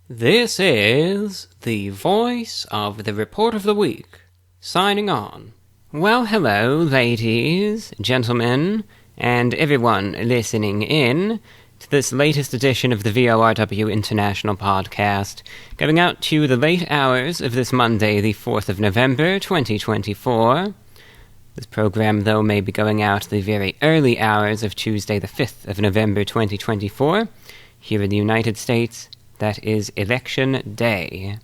This is the voice of the Report of the Week, signing on. Well, hello, ladies, gentlemen, and everyone listening in to this latest edition of the VORW International Podcast, going out to the late hours of this Monday, the 4th of November, 2024. This program, though, may be going out the very early hours of Tuesday, the 5th of November, 2024, here in the United States. That is Election Day.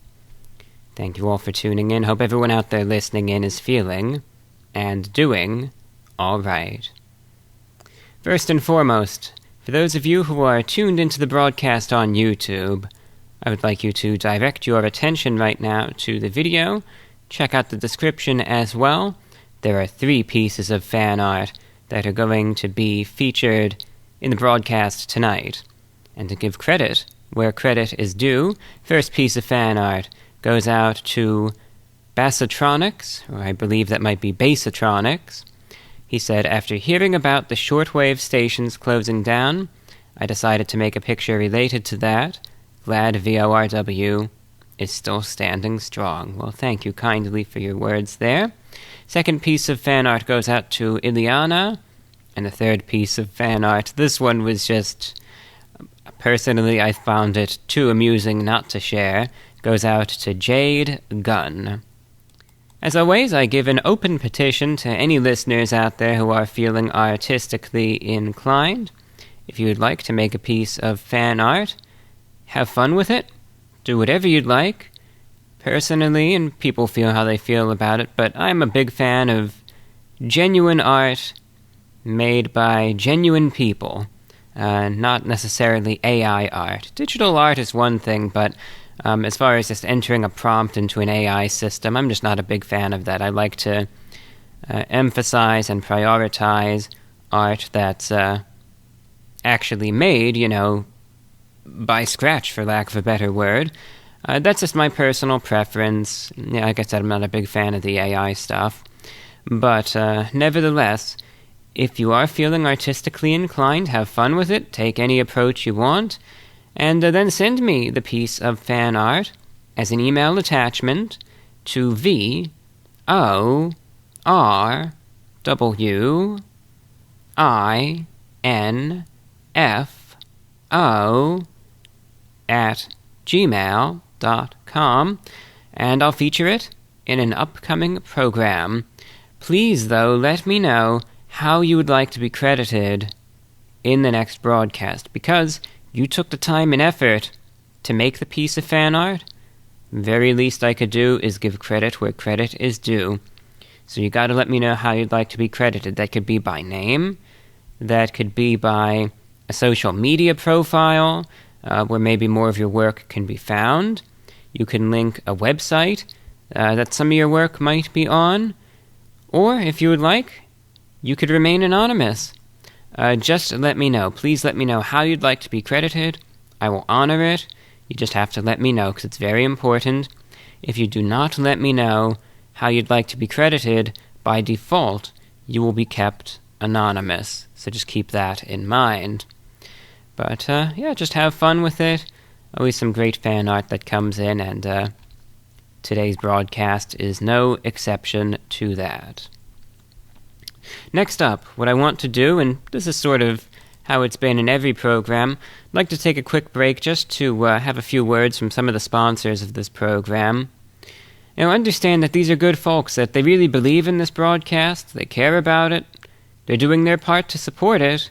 Thank you all for tuning in. Hope everyone out there listening in is feeling and doing all right. First and foremost, for those of you who are tuned into the broadcast on YouTube, I would like you to direct your attention right now to the video. Check out the description as well. There are 3 pieces of fan art that are going to be featured in the broadcast tonight. And to give credit where credit is due, first piece of fan art goes out to Bassotronics, or I believe that might be Bassotronics. He said, after hearing about the shortwave stations closing down, I decided to make a picture related to that. Glad VORW is still standing strong. Well, thank you kindly for your words there. Second piece of fan art goes out to Iliana. And the third piece of fan art, this one was just... personally, I found it too amusing not to share, goes out to Jade, Gunn. As always, I give an open petition to any listeners out there who are feeling artistically inclined. If you would like to make a piece of fan art, have fun with it, do whatever you'd like. Personally, and people feel how they feel about it, but I'm a big fan of genuine art made by genuine people. Not necessarily AI art. Digital art is one thing, but as far as just entering a prompt into an AI system, I'm just not a big fan of that. I like to emphasize and prioritize art that's actually made, by scratch, for lack of a better word. That's just my personal preference. Yeah, like I said, I'm not a big fan of the AI stuff. But nevertheless, if you are feeling artistically inclined, have fun with it, take any approach you want, and then send me the piece of fan art as an email attachment to VORWINFO@gmail.com, and I'll feature it in an upcoming program. Please, though, let me know how you would like to be credited in the next broadcast, because you took the time and effort to make the piece of fan art. Very least I could do is give credit where credit is due. So you gotta let me know how you'd like to be credited. That could be by name, that could be by a social media profile, where maybe more of your work can be found. You can link a website that some of your work might be on, or if you would like, you could remain anonymous. Just let me know. Please let me know how you'd like to be credited. I will honor it. You just have to let me know, because it's very important. If you do not let me know how you'd like to be credited, by default, you will be kept anonymous. So just keep that in mind. But, just have fun with it. Always some great fan art that comes in, and today's broadcast is no exception to that. Next up, what I want to do, and this is sort of how it's been in every program, I'd like to take a quick break just to have a few words from some of the sponsors of this program. Understand that these are good folks, that they really believe in this broadcast, they care about it, they're doing their part to support it,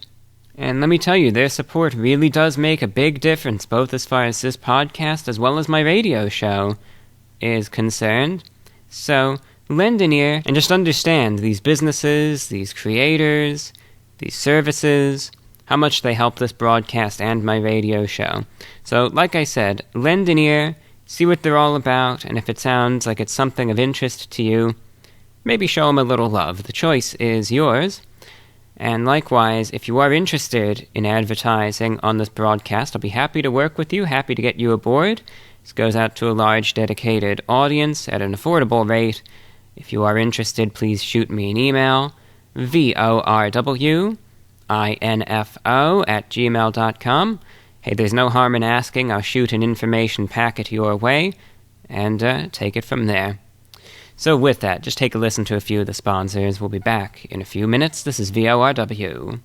and let me tell you, their support really does make a big difference, both as far as this podcast as well as my radio show is concerned. So lend an ear and just understand these businesses, these creators, these services, how much they help this broadcast and my radio show. So, like I said, lend an ear, see what they're all about, and if it sounds like it's something of interest to you, maybe show them a little love. The choice is yours. And likewise, if you are interested in advertising on this broadcast, I'll be happy to work with you, happy to get you aboard. This goes out to a large, dedicated audience at an affordable rate. If you are interested, please shoot me an email, VORWINFO@gmail.com. Hey, there's no harm in asking. I'll shoot an information packet your way and take it from there. So with that, just take a listen to a few of the sponsors. We'll be back in a few minutes. This is VORW.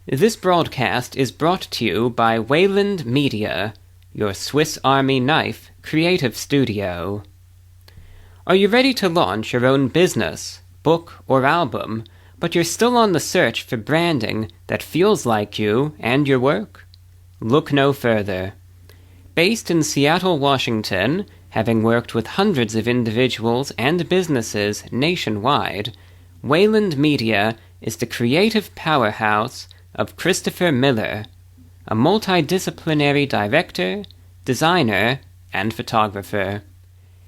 This broadcast is brought to you by Wayland Media, your Swiss Army knife creative studio. Are you ready to launch your own business, book, or album, but you're still on the search for branding that feels like you and your work? Look no further. Based in Seattle, Washington, having worked with hundreds of individuals and businesses nationwide, Wayland Media is the creative powerhouse of Christopher Miller, a multidisciplinary director, designer, and photographer.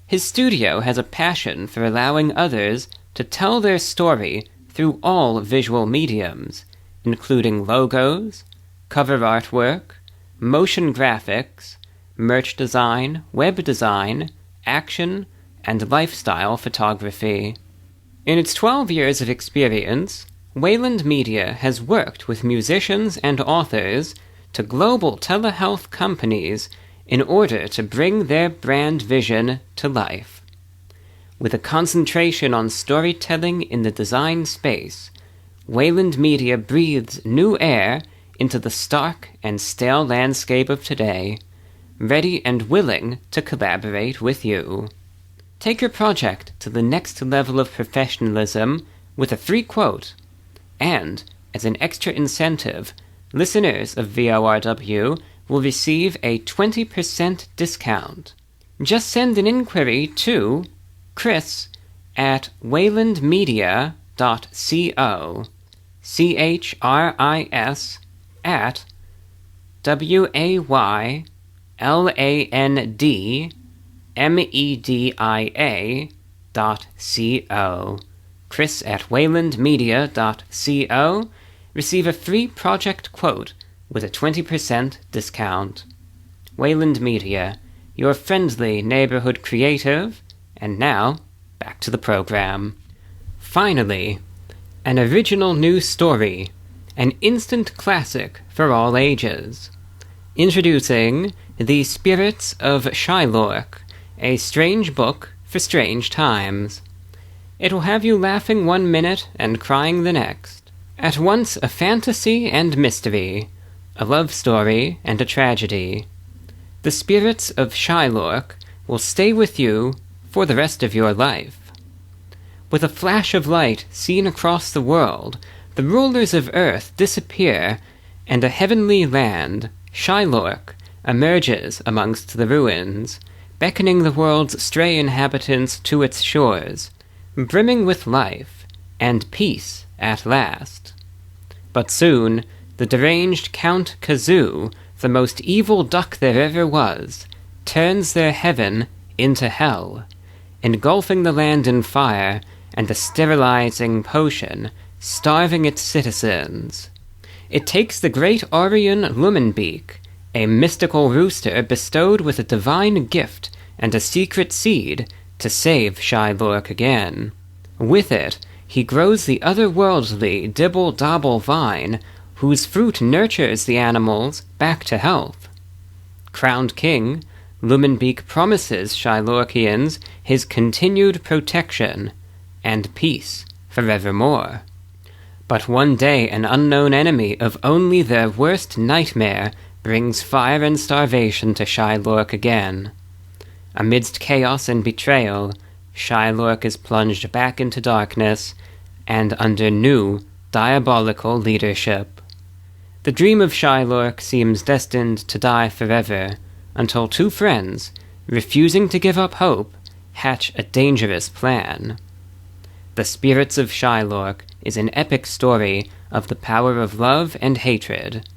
His studio has a passion for allowing others to tell their story through all visual mediums, including logos, cover artwork, motion graphics, merch design, web design, action, and lifestyle photography. In its 12 years of experience, Wayland Media has worked with musicians and authors to global telehealth companies in order to bring their brand vision to life. With a concentration on storytelling in the design space, Wayland Media breathes new air into the stark and stale landscape of today, ready and willing to collaborate with you. Take your project to the next level of professionalism with a free quote, and, as an extra incentive, listeners of VORW will receive a 20% discount. Just send an inquiry to chris@waylandmedia.co, chris@waylandmedia.co, chris@waylandmedia.co. Receive a free project quote with a 20% discount. Wayland Media, your friendly neighborhood creative. And now, back to the program. Finally, an original new story, an instant classic for all ages. Introducing The Spirits of Shylork, a strange book for strange times. It will have you laughing 1 minute and crying the next. At once a fantasy and mystery, a love story and a tragedy. The Spirits of Shylork will stay with you for the rest of your life. With a flash of light seen across the world, the rulers of Earth disappear, and a heavenly land, Shylork, emerges amongst the ruins, beckoning the world's stray inhabitants to its shores, brimming with life and peace at last. But soon, the deranged Count Kazoo, the most evil duck there ever was, turns their heaven into hell, engulfing the land in fire and a sterilizing potion, starving its citizens. It takes the great Orion Lumenbeak, a mystical rooster bestowed with a divine gift and a secret seed, to save Shylork again. With it, he grows the otherworldly dibble-dabble vine, whose fruit nurtures the animals back to health. Crowned king, Lumenbeak promises Shylorkians his continued protection and peace forevermore. But one day an unknown enemy of only their worst nightmare brings fire and starvation to Shylork again. Amidst chaos and betrayal, Shylork is plunged back into darkness and under new, diabolical leadership. The dream of Shylork seems destined to die forever, until two friends, refusing to give up hope, hatch a dangerous plan. The Spirits of Shylork is an epic story of the power of love and hatred,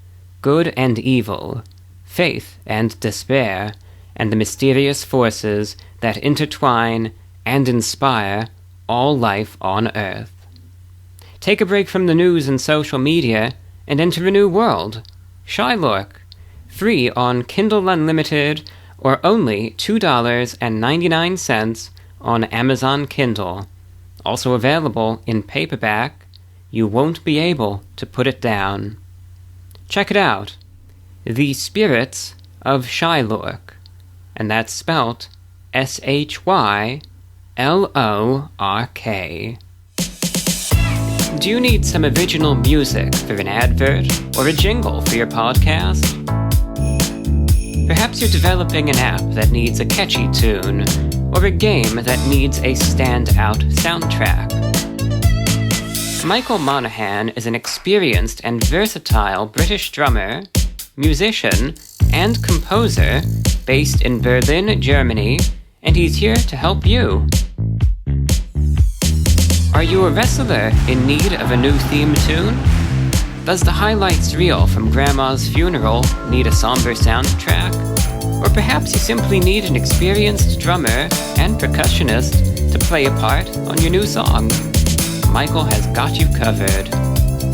good and evil, faith and despair, and the mysterious forces that intertwine and inspire all life on Earth. Take a break from the news and social media and enter a new world, Shylork, free on Kindle Unlimited or only $2.99 on Amazon Kindle. Also available in paperback. You won't be able to put it down. Check it out. The Spirits of Shylork, and that's spelt Shylork. Do you need some original music for an advert or a jingle for your podcast? Perhaps you're developing an app that needs a catchy tune, or a game that needs a standout soundtrack. Michael Monaghan is an experienced and versatile British drummer, musician, and composer based in Berlin, Germany, and he's here to help you. Are you a wrestler in need of a new theme tune? Does the highlights reel from Grandma's funeral need a somber soundtrack? Or perhaps you simply need an experienced drummer and percussionist to play a part on your new song? Michael has got you covered.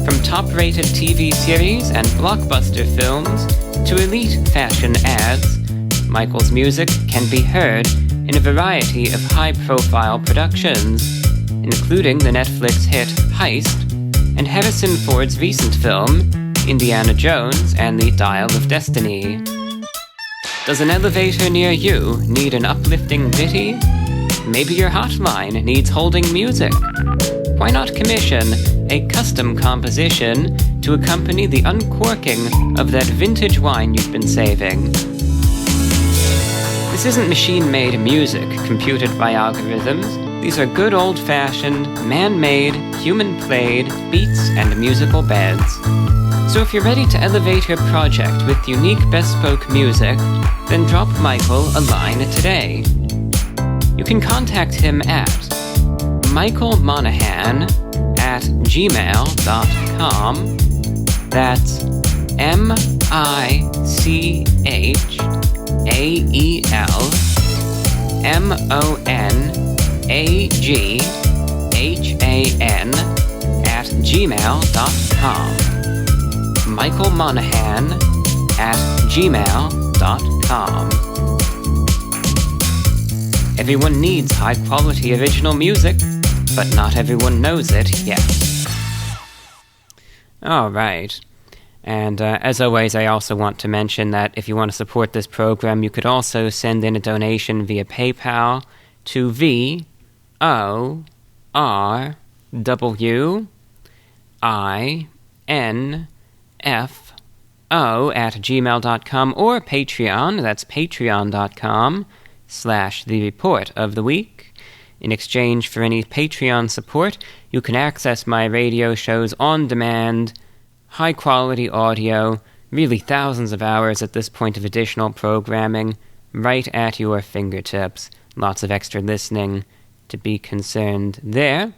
From top-rated TV series and blockbuster films to elite fashion ads, Michael's music can be heard in a variety of high-profile productions, including the Netflix hit Heist and Harrison Ford's recent film, Indiana Jones and the Dial of Destiny. Does an elevator near you need an uplifting ditty? Maybe your hotline needs holding music. Why not commission a custom composition to accompany the uncorking of that vintage wine you've been saving? This isn't machine-made music computed by algorithms. These are good old-fashioned, man-made, human-played beats and musical beds. So if you're ready to elevate your project with unique bespoke music, then drop Michael a line today. You can contact him at michaelmonaghan@gmail.com. That's michaelmonaghan@gmail.com. michaelmonaghan@gmail.com. Everyone needs high-quality original music, but not everyone knows it yet. Alright. And as always, I also want to mention that if you want to support this program, you could also send in a donation via PayPal to VORWINFO@gmail.com, or Patreon, that's patreon.com/The Report of the Week. In exchange for any Patreon support, you can access my radio shows on demand, high-quality audio, really thousands of hours at this point of additional programming, right at your fingertips. Lots of extra listening to be concerned there.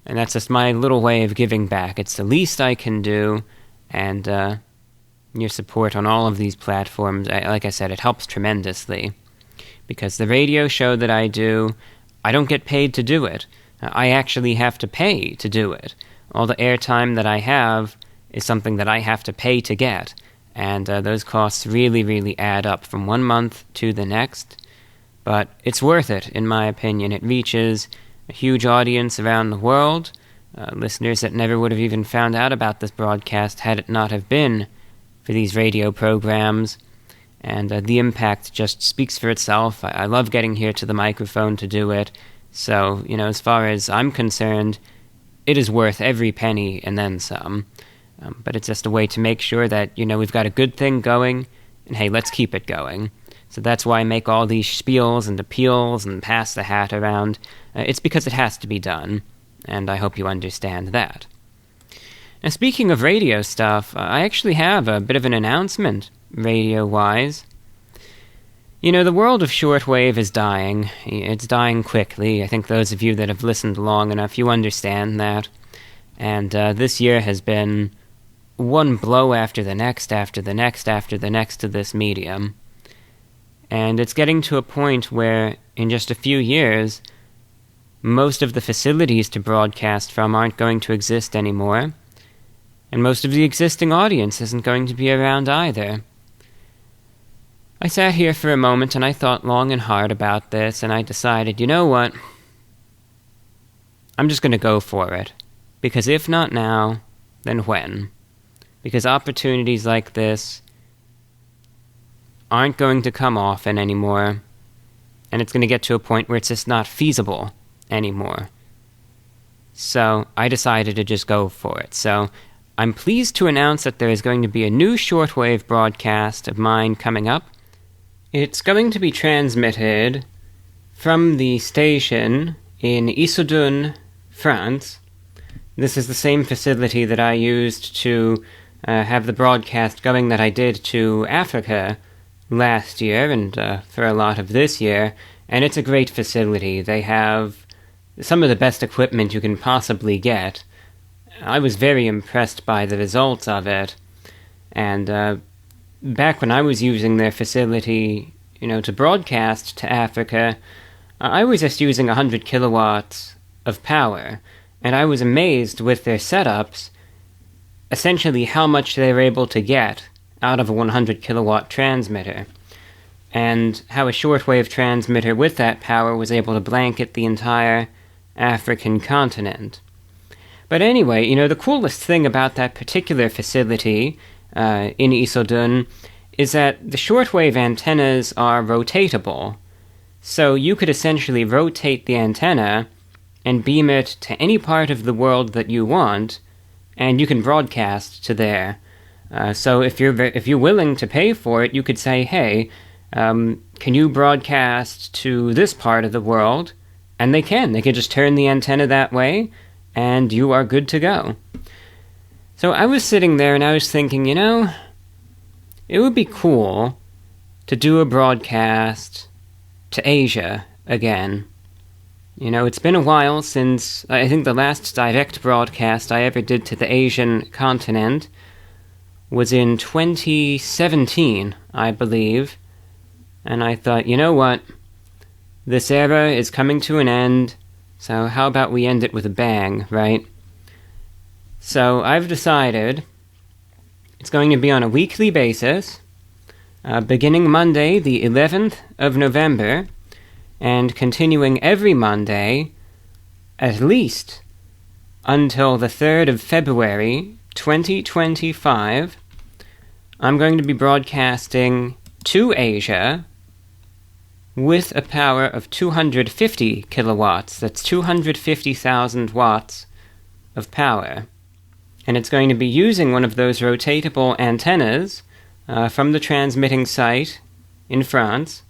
And that's just my little way of giving back. It's the least I can do, and your support on all of these platforms, like I said, it helps tremendously. Because the radio show that I do, I don't get paid to do it. I actually have to pay to do it. All the airtime that I have is something that I have to pay to get, and those costs really, really add up from one month to the next. But it's worth it, in my opinion. It reaches a huge audience around the world, listeners that never would have even found out about this broadcast had it not have been for these radio programs. And the impact just speaks for itself. I love getting here to the microphone to do it. So, as far as I'm concerned, it is worth every penny and then some. But it's just a way to make sure that, we've got a good thing going, and hey, let's keep it going. So that's why I make all these spiels and appeals and pass the hat around. It's because it has to be done, and I hope you understand that. Now, speaking of radio stuff, I actually have a bit of an announcement, radio-wise. The world of shortwave is dying. It's dying quickly. I think those of you that have listened long enough, you understand that. And this year has been one blow after the next, after the next, after the next to this medium. And it's getting to a point where, in just a few years, most of the facilities to broadcast from aren't going to exist anymore. And most of the existing audience isn't going to be around either. I sat here for a moment and I thought long and hard about this, and I decided, you know what? I'm just going to go for it. Because if not now, then when? Because opportunities like this aren't going to come often anymore, and it's going to get to a point where it's just not feasible anymore. So I decided to just go for it. So I'm pleased to announce that there is going to be a new shortwave broadcast of mine coming up. It's going to be transmitted from the station in Issoudun, France. This is the same facility that I used to have the broadcast going that I did to Africa last year and for a lot of this year, and it's a great facility. They have some of the best equipment you can possibly get. I was very impressed by the results of it, and back when I was using their facility, to broadcast to Africa, I was just using 100 kilowatts of power, and I was amazed with their setups, essentially how much they were able to get out of a 100 kilowatt transmitter, and how a shortwave transmitter with that power was able to blanket the entire African continent. But anyway, the coolest thing about that particular facility in Issoudun is that the shortwave antennas are rotatable. So you could essentially rotate the antenna and beam it to any part of the world that you want, and you can broadcast to there. So if you're willing to pay for it, you could say, hey, can you broadcast to this part of the world? And they can. They could just turn the antenna that way, and you are good to go. So I was sitting there and I was thinking, it would be cool to do a broadcast to Asia again. It's been a while since, I think the last direct broadcast I ever did to the Asian continent was in 2017, I believe. And I thought, you know what? This era is coming to an end, so how about we end it with a bang, right? So I've decided it's going to be on a weekly basis, beginning Monday, the 11th of November, and continuing every Monday, at least until the 3rd of February, 2025, I'm going to be broadcasting to Asia with a power of 250 kilowatts. That's 250,000 watts of power. And it's going to be using one of those rotatable antennas from the transmitting site in France.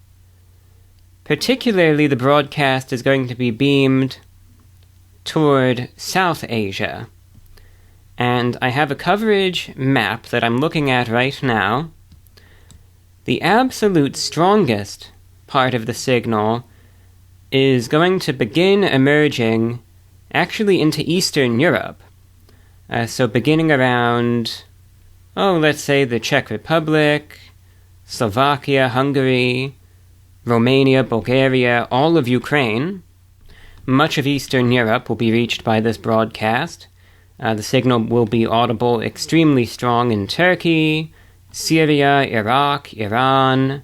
Particularly, the broadcast is going to be beamed toward South Asia. And I have a coverage map that I'm looking at right now. The absolute strongest part of the signal is going to begin emerging actually into Eastern Europe. So beginning around, let's say the Czech Republic, Slovakia, Hungary, Romania, Bulgaria, all of Ukraine. Much of Eastern Europe will be reached by this broadcast. The signal will be audible extremely strong in Turkey, Syria, Iraq, Iran,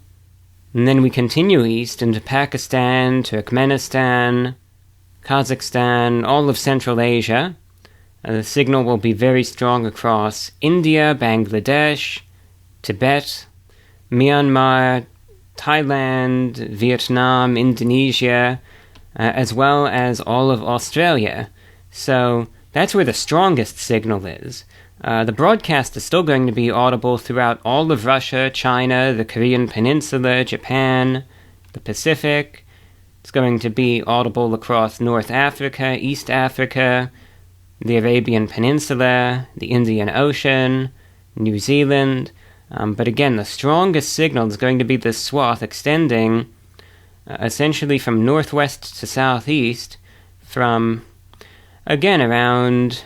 and then we continue east into Pakistan, Turkmenistan, Kazakhstan, all of Central Asia. The signal will be very strong across India, Bangladesh, Tibet, Myanmar, Thailand, Vietnam, Indonesia, as well as all of Australia. So that's where the strongest signal is. The broadcast is still going to be audible throughout all of Russia, China, the Korean Peninsula, Japan, the Pacific. It's going to be audible across North Africa, East Africa, the Arabian Peninsula, the Indian Ocean, New Zealand. But again, the strongest signal is going to be this swath extending essentially from northwest to southeast, from, again, around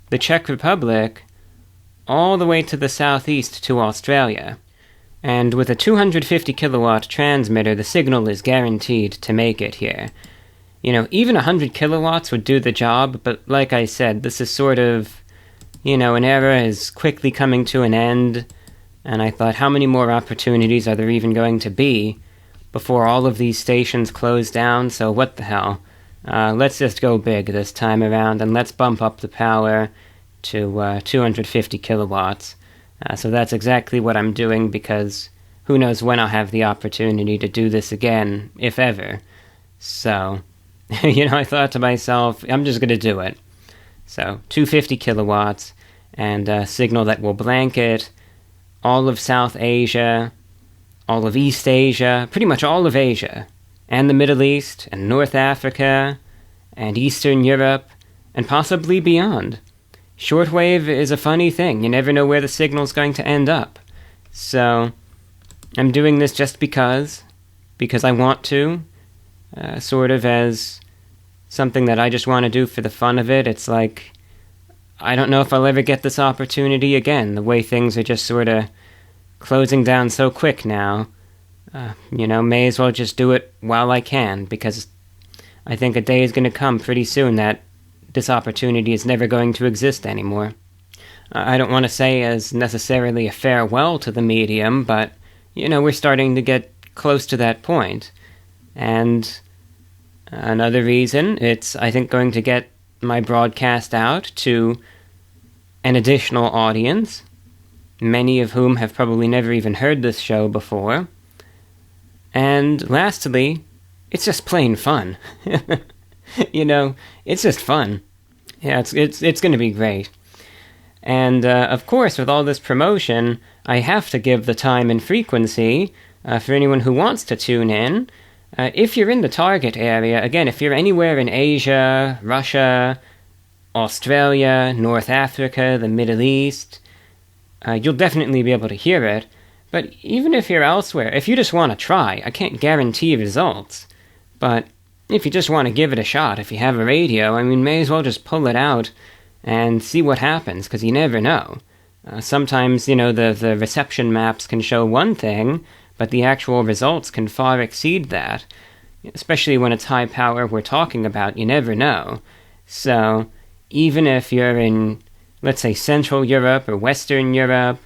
the Czech Republic all the way to the southeast to Australia. And with a 250 kilowatt transmitter, the signal is guaranteed to make it here. Even 100 kilowatts would do the job, but like I said, this is sort of, an era is quickly coming to an end, and I thought, how many more opportunities are there even going to be before all of these stations close down? So what the hell? Let's just go big this time around, and let's bump up the power to 250 kilowatts. So that's exactly what I'm doing, because who knows when I'll have the opportunity to do this again, if ever. So, I thought to myself, I'm just going to do it. So, 250 kilowatts, and a signal that will blanket all of South Asia, all of East Asia, pretty much all of Asia, and the Middle East, and North Africa, and Eastern Europe, and possibly beyond. Shortwave is a funny thing. You never know where the signal's going to end up. So, I'm doing this just because I want to, sort of as something that I just want to do for the fun of it. It's like, I don't know if I'll ever get this opportunity again, the way things are just sort of closing down so quick now. May as well just do it while I can, because I think a day is going to come pretty soon that this opportunity is never going to exist anymore. I don't want to say as necessarily a farewell to the medium, but, we're starting to get close to that point. And another reason, it's, I think, going to get my broadcast out to an additional audience, many of whom have probably never even heard this show before. And lastly, it's just plain fun. It's just fun. Yeah, it's going to be great. And, of course, with all this promotion, I have to give the time and frequency for anyone who wants to tune in. If you're in the target area, again, if you're anywhere in Asia, Russia, Australia, North Africa, the Middle East, you'll definitely be able to hear it. But even if you're elsewhere, if you just want to try, I can't guarantee results. But if you just want to give it a shot, if you have a radio, may as well just pull it out and see what happens, because you never know. Sometimes, the reception maps can show one thing, but the actual results can far exceed that. Especially when it's high power we're talking about, you never know. So, even if you're in, let's say, Central Europe or Western Europe,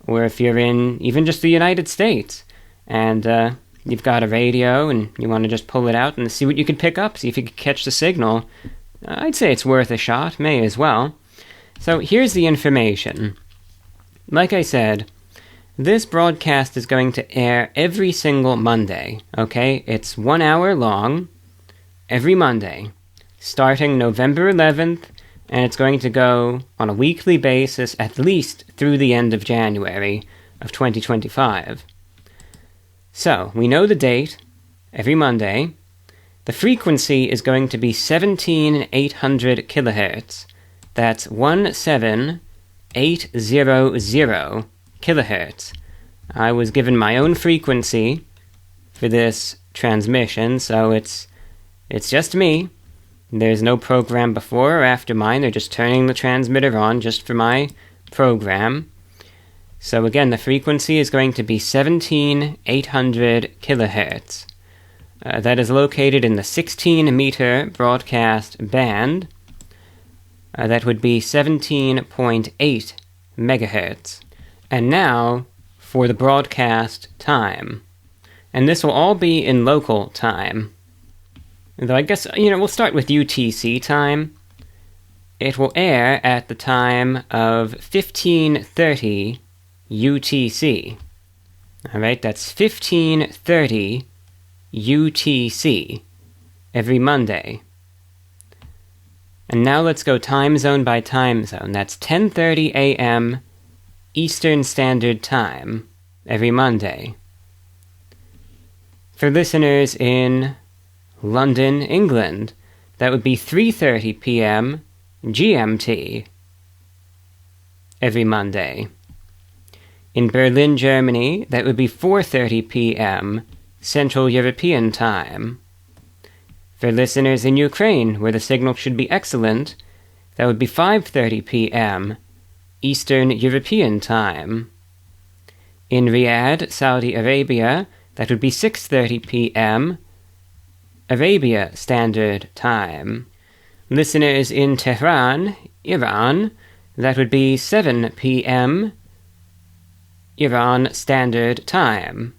or if you're in even just the United States, and you've got a radio and you want to just pull it out and see what you can pick up, see if you can catch the signal, I'd say it's worth a shot, may as well. So here's the information. Like I said, this broadcast is going to air every single Monday, okay? It's 1 hour long, every Monday, starting November 11th, and it's going to go on a weekly basis at least through the end of January of 2025. So, we know the date, every Monday. The frequency is going to be 17,800 kilohertz. That's 17800 kilohertz. I was given my own frequency for this transmission, so it's just me. There's no program before or after mine. They're just turning the transmitter on just for my program. So again, the frequency is going to be 17,800 kilohertz. That is located in the 16-meter broadcast band. That would be 17.8 megahertz. And now for the broadcast time. And this will all be in local time. Though I guess, we'll start with UTC time. It will air at the time of 15:30 UTC. Alright, that's 15:30 UTC every Monday. And now let's go time zone by time zone. That's 10:30 a.m. Eastern Standard Time every Monday. For listeners in London, England, that would be 3:30 p.m. GMT every Monday. In Berlin, Germany, that would be 4:30 p.m. Central European Time. For listeners in Ukraine, where the signal should be excellent, that would be 5:30 p.m. Eastern European Time. In Riyadh, Saudi Arabia, that would be 6:30 p.m. Arabia Standard Time. Listeners in Tehran, Iran, that would be 7 p.m. Iran Standard Time.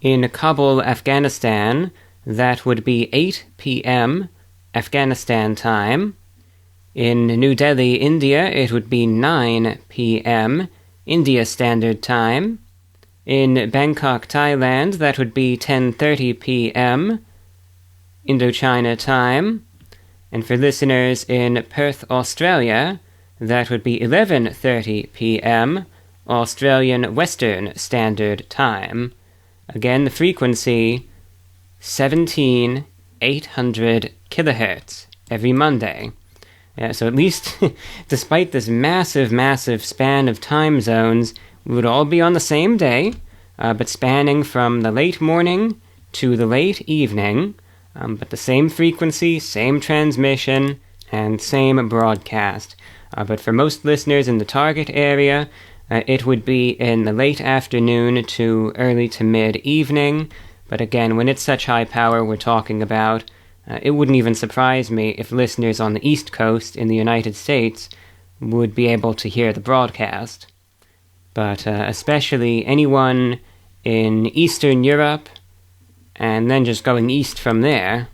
In Kabul, Afghanistan, that would be 8 p.m. Afghanistan Time. In New Delhi, India, it would be 9 p.m. India Standard Time. In Bangkok, Thailand, that would be 10:30 p.m. Indochina time. And for listeners in Perth, Australia, that would be 11:30 p.m. Australian Western Standard Time. Again, the frequency, 17,800 kilohertz every Monday. So at least, despite this massive span of time zones, we would all be on the same day, but spanning from the late morning to the late evening, but the same frequency, same transmission, and same broadcast. But for most listeners in the target area, it would be in the late afternoon to early to mid-evening. But again, when it's such high power we're talking about, it wouldn't even surprise me if listeners on the East Coast in the United States would be able to hear the broadcast. But especially anyone in Eastern Europe, and then just going east from there,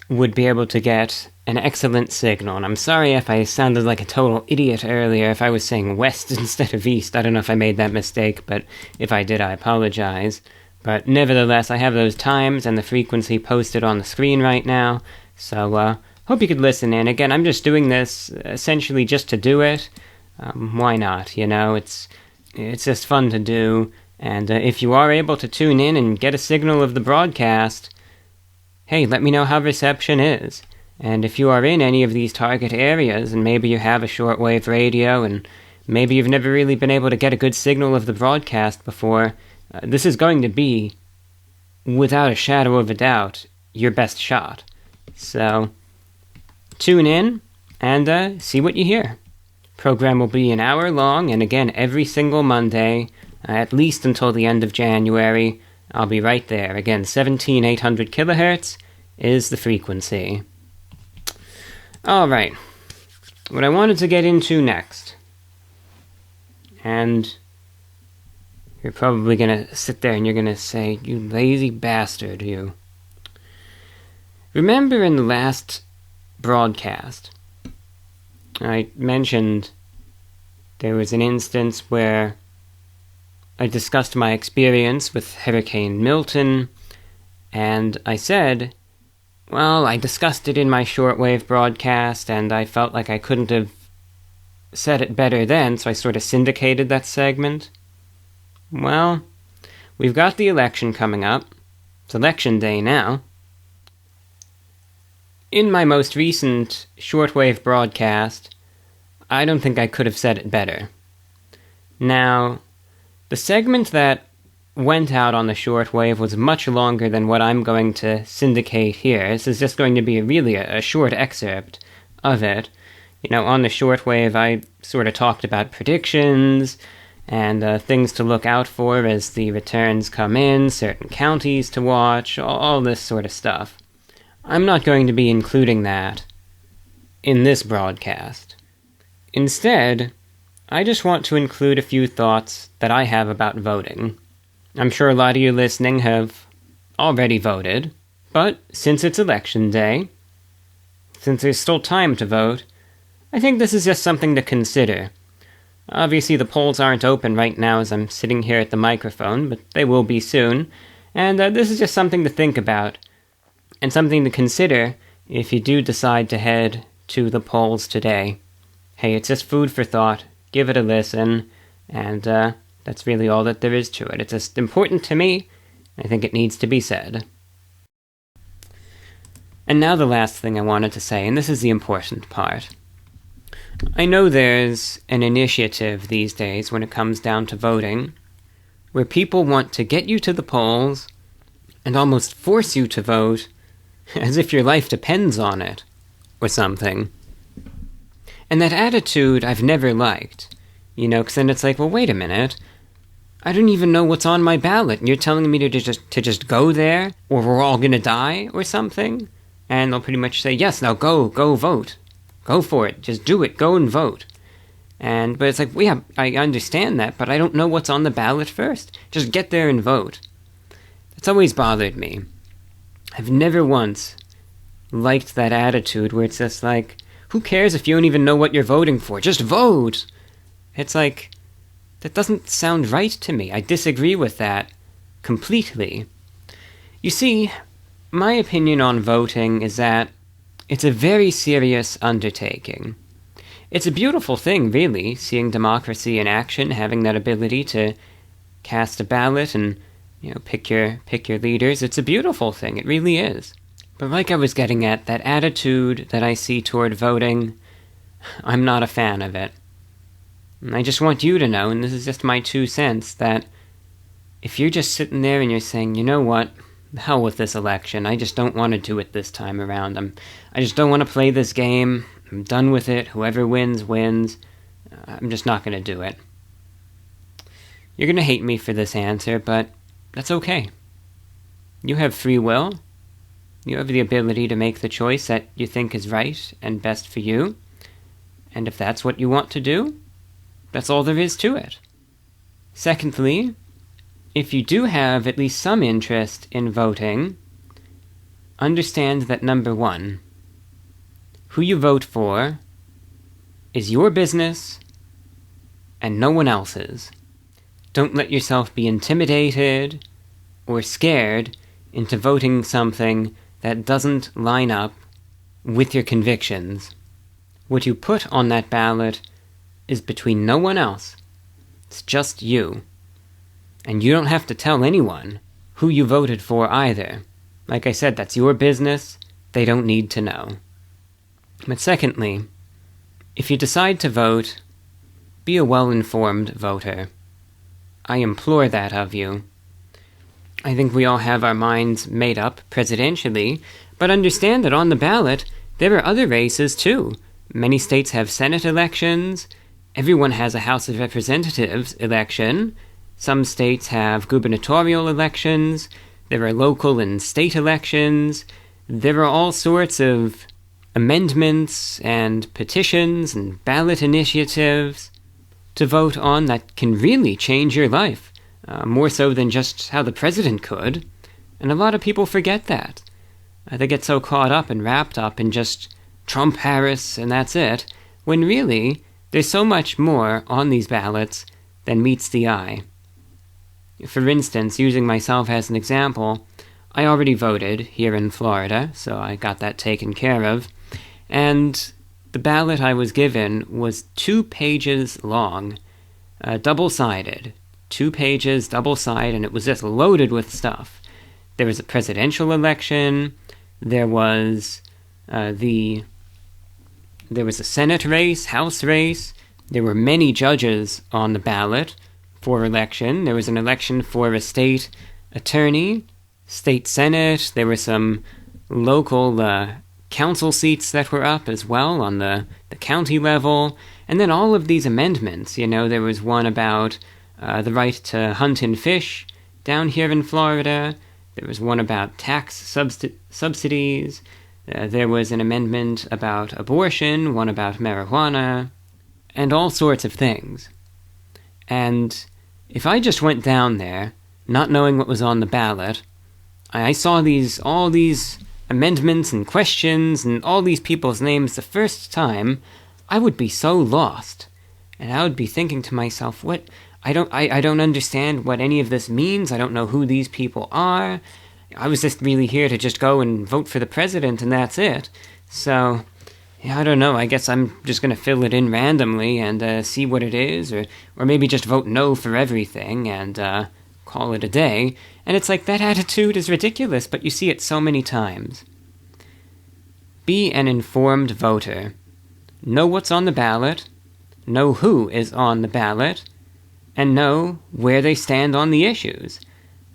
would be able to get an excellent signal. And I'm sorry if I sounded like a total idiot earlier, if I was saying west instead of east. I don't know if I made that mistake, but if I did, I apologize. But nevertheless, I have those times and the frequency posted on the screen right now, so hope you could listen in. Again, I'm just doing this essentially just to do it. Why not, you know? It's just fun to do, and if you are able to tune in and get a signal of the broadcast, hey, let me know how reception is. And if you are in any of these target areas, and maybe you have a shortwave radio, and maybe you've never really been able to get a good signal of the broadcast before, this is going to be, without a shadow of a doubt, your best shot. So, tune in and see what you hear. Program will be an hour long, and again, every single Monday, at least until the end of January, I'll be right there. Again, 17,800 kilohertz is the frequency. Alright, what I wanted to get into next, and you're probably going to sit there and you're going to say, you lazy bastard, you. Remember in the last broadcast, I mentioned there was an instance where I discussed my experience with Hurricane Milton, and I said, well, I discussed it in my shortwave broadcast, and I felt like I couldn't have said it better then, so I sort of syndicated that segment. Well, we've got the election coming up. It's election day now. In my most recent shortwave broadcast, I don't think I could have said it better. Now, the segment that went out on the shortwave was much longer than what I'm going to syndicate here. This is just going to be really a short excerpt of it. You know, on the shortwave, I sort of talked about predictions and things to look out for as the returns come in, certain counties to watch, all this sort of stuff. I'm not going to be including that in this broadcast. Instead, I just want to include a few thoughts that I have about voting. I'm sure a lot of you listening have already voted, but since it's election day, since there's still time to vote, I think this is just something to consider. Obviously, the polls aren't open right now as I'm sitting here at the microphone, but they will be soon, and this is just something to think about, and something to consider if you do decide to head to the polls today. Hey, it's just food for thought. Give it a listen, and that's really all that there is to it. It's just important to me. I think it needs to be said. And now the last thing I wanted to say, and this is the important part. I know there's an initiative these days when it comes down to voting, where people want to get you to the polls and almost force you to vote as if your life depends on it, or something. And that attitude I've never liked, you know, because then it's like, well, wait a minute, I don't even know what's on my ballot, and you're telling me to just go there, or we're all gonna die, or something? And they'll pretty much say, yes, now go vote. Go for it, just do it, go and vote. But it's like, well, yeah, I understand that, but I don't know what's on the ballot first. Just get there and vote. It's always bothered me. I've never once liked that attitude where it's just like, who cares if you don't even know what you're voting for? Just vote! It's like, That doesn't sound right to me. I disagree with that completely. You see, my opinion on voting is that it's a very serious undertaking. It's a beautiful thing, really, seeing democracy in action, having that ability to cast a ballot and, pick your leaders. It's a beautiful thing, it really is. But like I was getting at, that attitude that I see toward voting, I'm not a fan of it. And I just want you to know, and this is just my 2 cents, that if you're just sitting there and you're saying, you know what, the hell with this election, I just don't want to do it this time around. I just don't want to play this game. I'm done with it. Whoever wins, wins. I'm just not going to do it. You're going to hate me for this answer, but that's okay. You have free will. You have the ability to make the choice that you think is right and best for you. And if that's what you want to do, that's all there is to it. Secondly, if you do have at least some interest in voting, understand that number 1, who you vote for is your business and no one else's. Don't let yourself be intimidated or scared into voting something that doesn't line up with your convictions. What you put on that ballot is between no one else. It's just you. And you don't have to tell anyone who you voted for either. Like I said, that's your business. They don't need to know. But secondly, if you decide to vote, be a well-informed voter. I implore that of you. I think we all have our minds made up presidentially, but understand that on the ballot, there are other races too. Many states have Senate elections. Everyone has a House of Representatives election. Some states have gubernatorial elections. There are local and state elections. There are all sorts of amendments and petitions and ballot initiatives to vote on that can really change your life, more so than just how the president could. And a lot of people forget that. They get so caught up and wrapped up in just Trump, Harris, and that's it, when really there's so much more on these ballots than meets the eye. For instance, using myself as an example, I already voted here in Florida, so I got that taken care of, and the ballot I was given was 2 pages long, double-sided. 2 pages, double-sided, and it was just loaded with stuff. There was a presidential election, there was a Senate race, House race, there were many judges on the ballot for election. There was an election for a state attorney, state senate. There were some local council seats that were up as well on the county level. And then all of these amendments, there was one about the right to hunt and fish down here in Florida. There was one about tax subsidies. There was an amendment about abortion, one about marijuana, and all sorts of things. And if I just went down there, not knowing what was on the ballot, I saw all these amendments and questions and all these people's names the first time, I would be so lost. And I would be thinking to myself, what? I don't understand what any of this means. I don't know who these people are. I was just really here to just go and vote for the president, and that's it. So, I don't know. I guess I'm just going to fill it in randomly and see what it is, or maybe just vote no for everything and call it a day. And it's like, that attitude is ridiculous, but you see it so many times. Be an informed voter. Know what's on the ballot, know who is on the ballot, and know where they stand on the issues,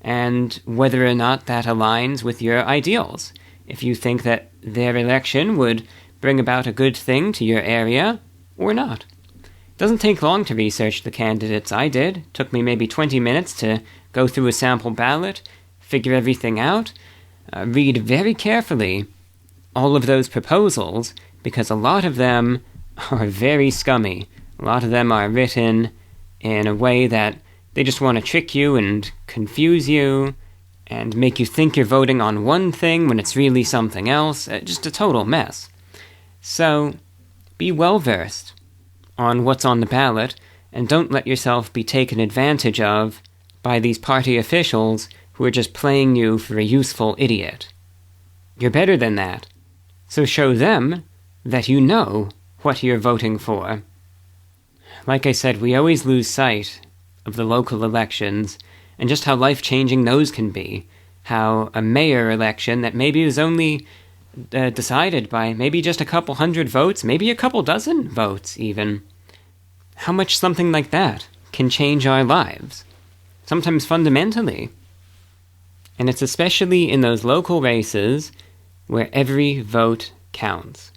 and whether or not that aligns with your ideals. If you think that their election would bring about a good thing to your area, or not. It doesn't take long to research the candidates. I did. It took me maybe 20 minutes to go through a sample ballot, figure everything out, read very carefully all of those proposals, because a lot of them are very scummy. A lot of them are written in a way that they just want to trick you and confuse you and make you think you're voting on one thing when it's really something else. Just a total mess. So, be well-versed on what's on the ballot and don't let yourself be taken advantage of by these party officials who are just playing you for a useful idiot. You're better than that, so show them that you know what you're voting for. Like I said, we always lose sight of the local elections and just how life-changing those can be. How a mayor election that maybe is only decided by maybe just a couple hundred votes, maybe a couple dozen votes even. How much something like that can change our lives, sometimes fundamentally. And it's especially in those local races where every vote counts.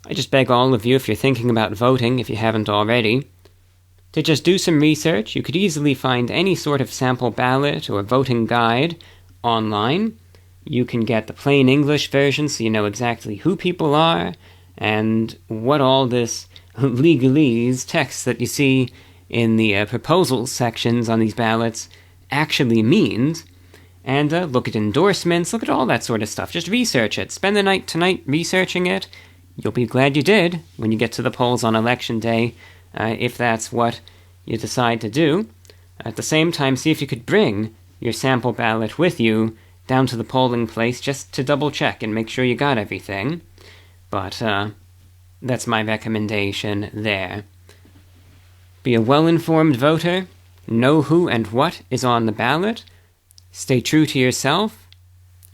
I just beg all of you, if you're thinking about voting, if you haven't already, to just do some research. You could easily find any sort of sample ballot or voting guide online. You can get the plain English version so you know exactly who people are and what all this legalese text that you see in the proposals sections on these ballots actually means. And look at endorsements, look at all that sort of stuff. Just research it. Spend the night tonight researching it. You'll be glad you did when you get to the polls on election day, if that's what you decide to do. At the same time, see if you could bring your sample ballot with you down to the polling place just to double check and make sure you got everything. But that's my recommendation there. Be a well-informed voter, know who and what is on the ballot, stay true to yourself,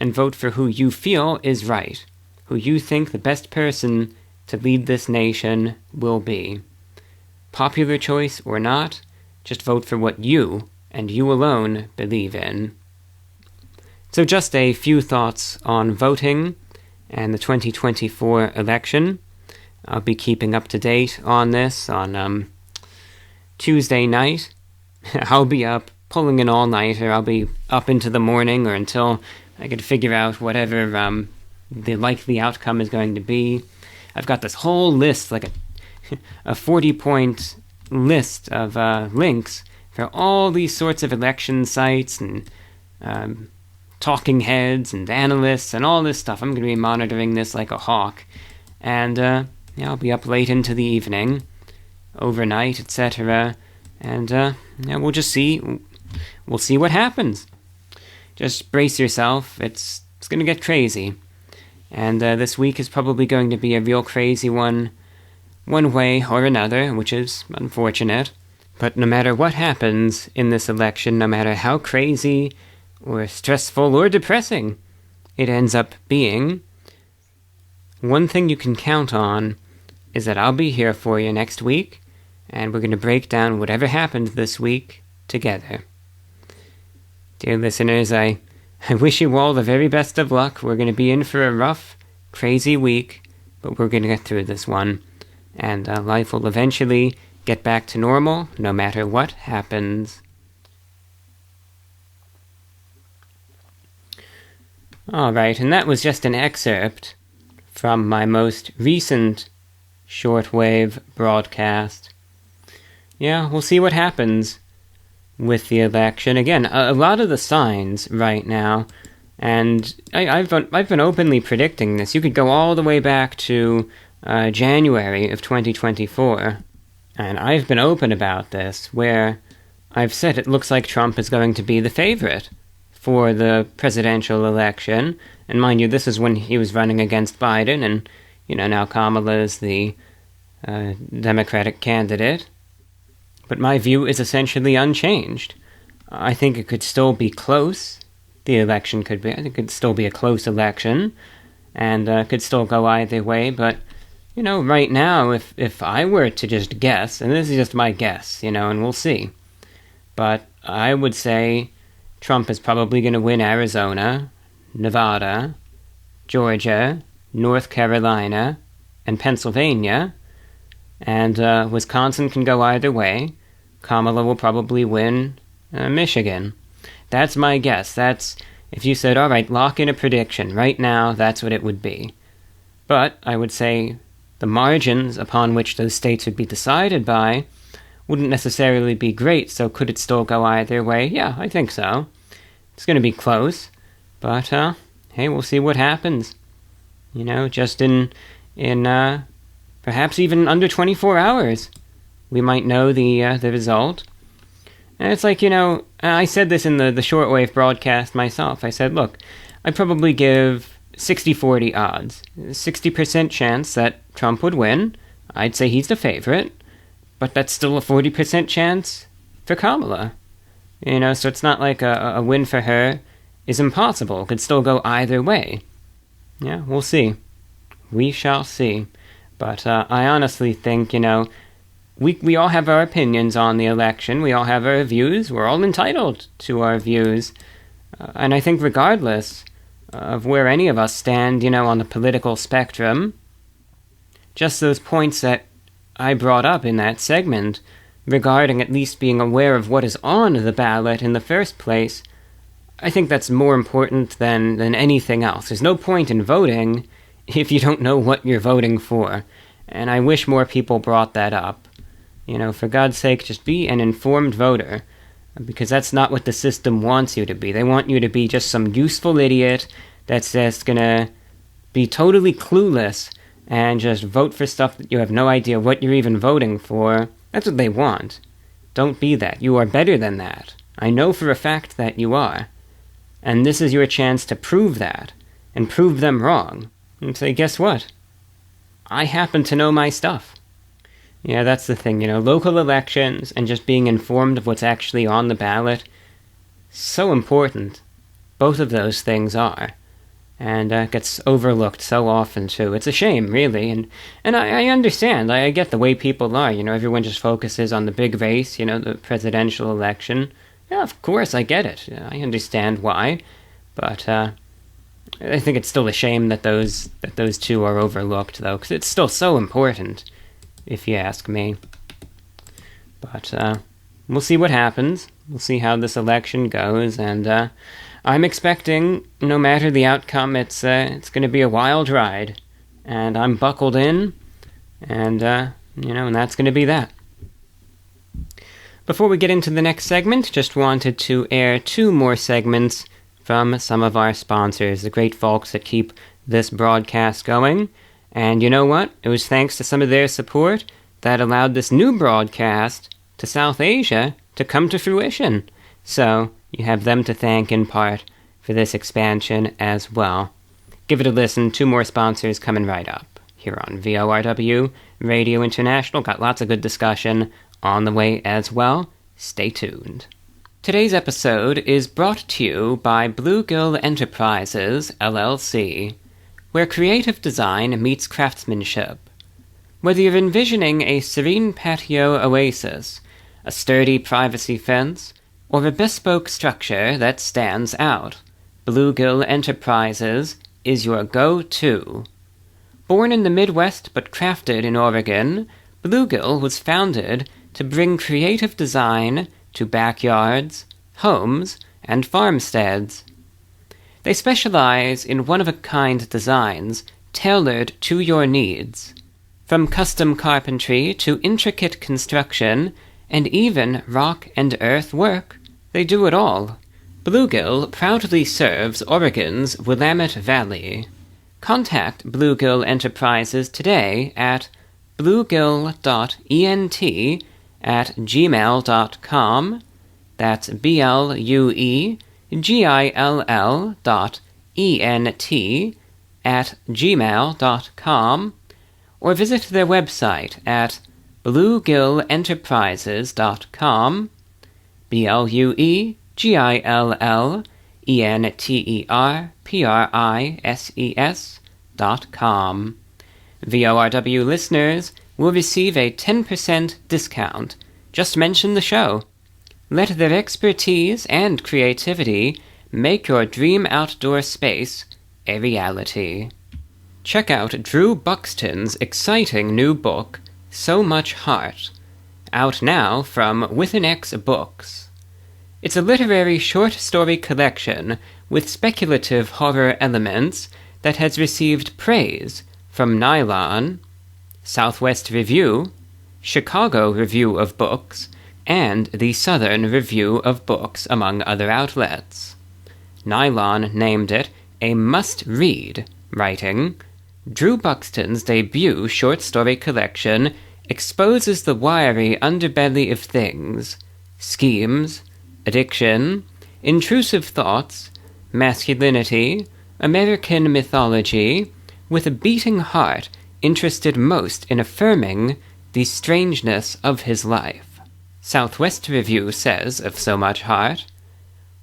and vote for who you feel is right, who you think the best person to lead this nation will be. Popular choice or not, just vote for what you, and you alone, believe in. So just a few thoughts on voting and the 2024 election. I'll be keeping up to date on this on Tuesday night. I'll be up pulling an all-nighter. I'll be up into the morning or until I can figure out whatever the likely outcome is going to be. I've got this whole list, like a 40-point list of links for all these sorts of election sites and talking heads and analysts and all this stuff. I'm going to be monitoring this like a hawk. And I'll be up late into the evening, overnight, etc. And we'll just see. We'll see what happens. Just brace yourself. It's going to get crazy. And this week is probably going to be a real crazy one way or another, which is unfortunate. But no matter what happens in this election, no matter how crazy or stressful or depressing it ends up being, one thing you can count on is that I'll be here for you next week, and we're going to break down whatever happened this week together. Dear listeners, I wish you all the very best of luck. We're going to be in for a rough, crazy week, but we're going to get through this one. And life will eventually get back to normal, no matter what happens. Alright, and that was just an excerpt from my most recent shortwave broadcast. Yeah, we'll see what happens with the election. Again, a lot of the signs right now, and I've been openly predicting this. You could go all the way back to January of 2024, and I've been open about this, where I've said it looks like Trump is going to be the favorite for the presidential election. And mind you, this is when he was running against Biden, and now Kamala is the Democratic candidate. But my view is essentially unchanged. I think it could still be close. The election could be. I think it could still be a close election, and could still go either way. But right now, if I were to just guess, and this is just my guess, and we'll see, but I would say Trump is probably going to win Arizona, Nevada, Georgia, North Carolina, and Pennsylvania, and Wisconsin can go either way. Kamala will probably win Michigan. That's my guess. That's, if you said, all right, lock in a prediction right now, that's what it would be. But I would say the margins upon which those states would be decided by wouldn't necessarily be great, so could it still go either way? Yeah, I think so. It's going to be close, but hey, we'll see what happens. Just in perhaps even under 24 hours. we might know the result. And it's like, I said this in the Shortwave broadcast myself. I said, look, I'd probably give 60-40 odds. 60% chance that Trump would win. I'd say he's the favorite. But that's still a 40% chance for Kamala. So it's not like a win for her is impossible. It could still go either way. Yeah, we'll see. We shall see. But I honestly think, we all have our opinions on the election. We all have our views. We're all entitled to our views. And I think regardless of where any of us stand, on the political spectrum, just those points that I brought up in that segment regarding at least being aware of what is on the ballot in the first place, I think that's more important than anything else. There's no point in voting if you don't know what you're voting for. And I wish more people brought that up. For God's sake, just be an informed voter. Because that's not what the system wants you to be. They want you to be just some useful idiot that's just gonna be totally clueless and just vote for stuff that you have no idea what you're even voting for. That's what they want. Don't be that. You are better than that. I know for a fact that you are. And this is your chance to prove that, and prove them wrong. And say, guess what? I happen to know my stuff. Yeah, that's the thing, local elections and just being informed of what's actually on the ballot, so important. Both of those things are. And gets overlooked so often, too. It's a shame, really. And I understand. I get the way people are. Everyone just focuses on the big race, the presidential election. Yeah, of course, I get it. I understand why. But I think it's still a shame that those two are overlooked, though, because it's still so important, if you ask me. But we'll see what happens. We'll see how this election goes, and I'm expecting, no matter the outcome, it's going to be a wild ride. And I'm buckled in, and, and that's going to be that. Before we get into the next segment, just wanted to air 2 more segments from some of our sponsors, the great folks that keep this broadcast going. And you know what? It was thanks to some of their support that allowed this new broadcast to South Asia to come to fruition. So you have them to thank in part for this expansion as well. Give it a listen. 2 more sponsors coming right up here on VORW Radio International. Got lots of good discussion on the way as well. Stay tuned. Today's episode is brought to you by Bluegill Enterprises, LLC, where creative design meets craftsmanship. Whether you're envisioning a serene patio oasis, a sturdy privacy fence, or a bespoke structure that stands out, Bluegill Enterprises is your go-to. Born in the Midwest but crafted in Oregon, Bluegill was founded to bring creative design to backyards, homes, and farmsteads. They specialize in one-of-a-kind designs tailored to your needs. From custom carpentry to intricate construction, and even rock and earth work, they do it all. Bluegill proudly serves Oregon's Willamette Valley. Contact Bluegill Enterprises today at bluegill.ent@gmail.com. That's BLUEGILL.ENT@gmail.com. Or visit their website at bluegillenterprises.com. BLUEGILLENTERPRISES.com. VORW listeners will receive a 10% discount. Just mention the show. Let their expertise and creativity make your dream outdoor space a reality. Check out Drew Buxton's exciting new book, So Much Heart, out now from With an X Books. It's a literary short story collection with speculative horror elements that has received praise from Nylon, Southwest Review, Chicago Review of Books, and the Southern Review of Books, among other outlets. Nylon named it a must-read, writing, Drew Buxton's debut short story collection exposes the wiry underbelly of things, schemes, addiction, intrusive thoughts, masculinity, American mythology, with a beating heart interested most in affirming the strangeness of his life. Southwest Review says of So Much Heart,